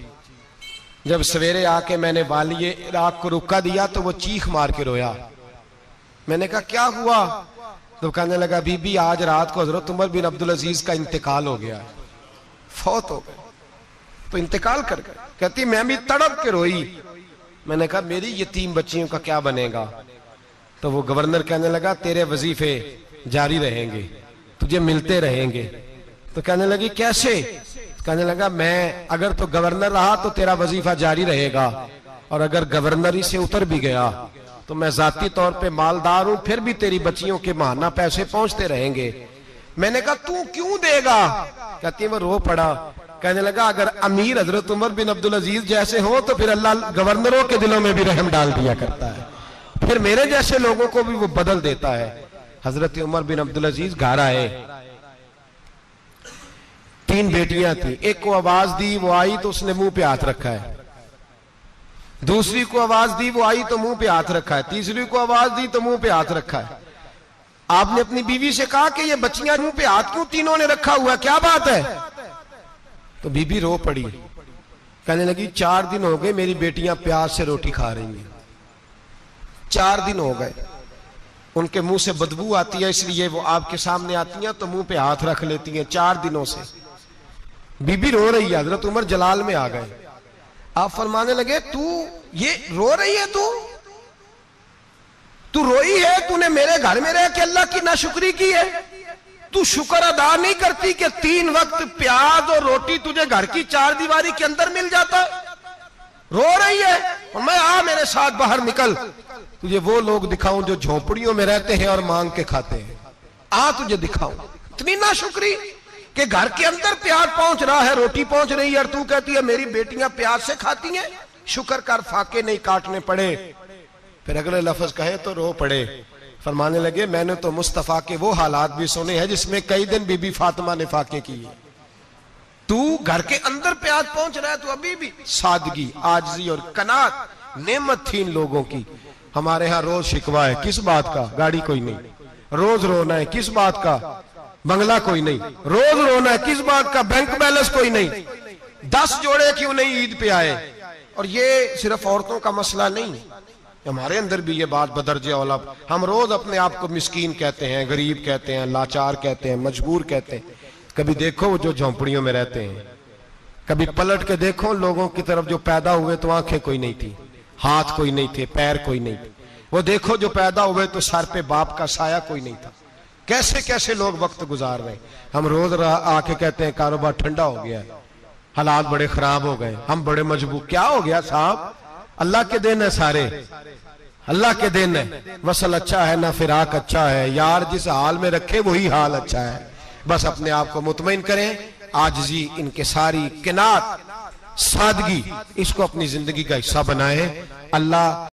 جب سویرے آ کے میں نے والی عراق کو رکا دیا تو وہ چیخ مار کے رویا۔ میں نے کہا کیا ہوا؟ تو کہنے لگا بی بی آج رات کو حضرت عمر بن عبدالعزیز کا انتقال ہو گیا، فوت ہو گئے، تو انتقال کر گئے۔ کہتی میں بھی تڑپ کے روئی۔ میں نے کہا میری یتیم بچیوں کا کیا بنے گا؟ تو وہ گورنر کہنے لگا تیرے وظیفے جاری رہیں گے، تجھے ملتے رہیں گے۔ تو کہنے لگی کیسے؟ کہنے لگا میں اگر تو گورنر رہا تو تیرا وظیفہ جاری رہے گا، اور اگر گورنری سے اتر بھی گیا تو میں ذاتی طور پہ مالدار ہوں، پھر بھی تیری بچیوں کے ماہانہ پیسے پہنچتے رہیں گے۔ میں نے کہا تو کیوں دے گا؟ کہتی وہ رو پڑا۔ کہنے لگا اگر امیر حضرت عمر بن عبدالعزیز جیسے ہوں تو پھر اللہ گورنروں کے دلوں میں بھی رحم ڈال دیا کرتا ہے، پھر میرے جیسے لوگوں کو بھی وہ بدل دیتا ہے۔ حضرت عمر بن عبدالعزیز گھر آئے، 3 بیٹیاں تھیں، ایک کو آواز دی وہ آئی تو اس نے منہ پہ ہاتھ رکھا ہے، دوسری کو آواز دی وہ آئی تو منہ پہ ہاتھ رکھا ہے، تیسری کو آواز دی تو منہ پہ ہاتھ رکھا ہے۔ آپ نے اپنی بیوی سے کہا کہ یہ بچیاں منہ پہ ہاتھ کیوں تینوں نے رکھا ہوا ہے، کیا بات ہے؟ تو بی بی رو پڑی، کہنے لگی 4 دن ہو گئے میری بیٹیاں پیاس سے روٹی کھا رہی ہیں، 4 دن ہو گئے، ان کے منہ سے بدبو آتی ہے، اس لیے وہ آپ کے سامنے آتی ہیں تو منہ پہ ہاتھ رکھ لیتی ہیں 4 دنوں سے۔ بی بی رو رہی ہے، حضرت عمر جلال میں آ گئے، آپ فرمانے لگے تو یہ رو رہی ہے، تو روئی ہے، تو نے میرے گھر میں رہ کے اللہ کی ناشکری کی ہے، تو شکر ادا نہیں کرتی کہ 3 وقت پیاز اور روٹی تجھے گھر کی 4 دیواری کے اندر مل جاتا؟ رو رہی ہے، اور میں میرے ساتھ باہر نکل، تجھے وہ لوگ دکھاؤں جو جھونپڑیوں میں رہتے ہیں اور مانگ کے کھاتے ہیں، تجھے دکھاؤں۔ اتنی ناشکری کہ گھر کے اندر پیاز پہنچ رہا ہے، روٹی پہنچ رہی ہے، اور تو کہتی ہے میری بیٹیاں پیاز سے کھاتی ہیں، شکر کر فاقے نہیں کاٹنے پڑے۔ پھر اگلے لفظ کہے تو رو پڑے، فرمانے لگے میں نے تو مصطفیٰ کے وہ حالات بھی سنے ہیں جس میں کئی دن بی بی فاطمہ نے فاقے کی ہے. تو گھر کے اندر پہ آج پہنچ رہا ہے تو ابھی بھی سادگی، عاجزی اور قناعت نعمت تھی ان لوگوں کی. ہمارے ہاں روز شکوا ہے، کس بات کا؟ گاڑی کوئی نہیں. روز رونا ہے، کس بات کا؟ بنگلہ کوئی نہیں. روز رونا ہے، کس بات کا؟ بینک بیلنس کوئی نہیں. 10 جوڑے کیوں نہیں عید پہ آئے؟ اور یہ صرف عورتوں کا مسئلہ نہیں، ہمارے اندر بھی یہ بات بدرجہ اولا. ہم روز اپنے آپ کو مسکین کہتے ہیں، غریب کہتے ہیں، لاچار کہتے ہیں، مجبور کہتے ہیں. کبھی دیکھو جو جھونپڑیوں میں رہتے ہیں، کبھی پلٹ کے دیکھو لوگوں کی طرف جو پیدا ہوئے تو آنکھیں کوئی نہیں تھی، ہاتھ کوئی نہیں تھے، پیر کوئی نہیں تھے. وہ دیکھو جو پیدا ہوئے تو سر پہ باپ کا سایہ کوئی نہیں تھا. کیسے کیسے لوگ وقت گزار رہے ہیں. ہم روز آ کے کہتے ہیں کاروبار ٹھنڈا ہو گیا ہے، حالات بڑے خراب ہو گئے، ہم بڑے مجبور. کیا ہو گیا صاحب؟ اللہ کے دن ہے سارے، اللہ کے دن ہے. وصل اچھا ہے نہ فراق اچھا ہے، یار جس حال میں رکھے وہی حال اچھا ہے. بس اپنے آپ کو مطمئن کریں، عاجزی، انکساری، قناعت، سادگی، اس کو اپنی زندگی کا حصہ بنائیں. اللہ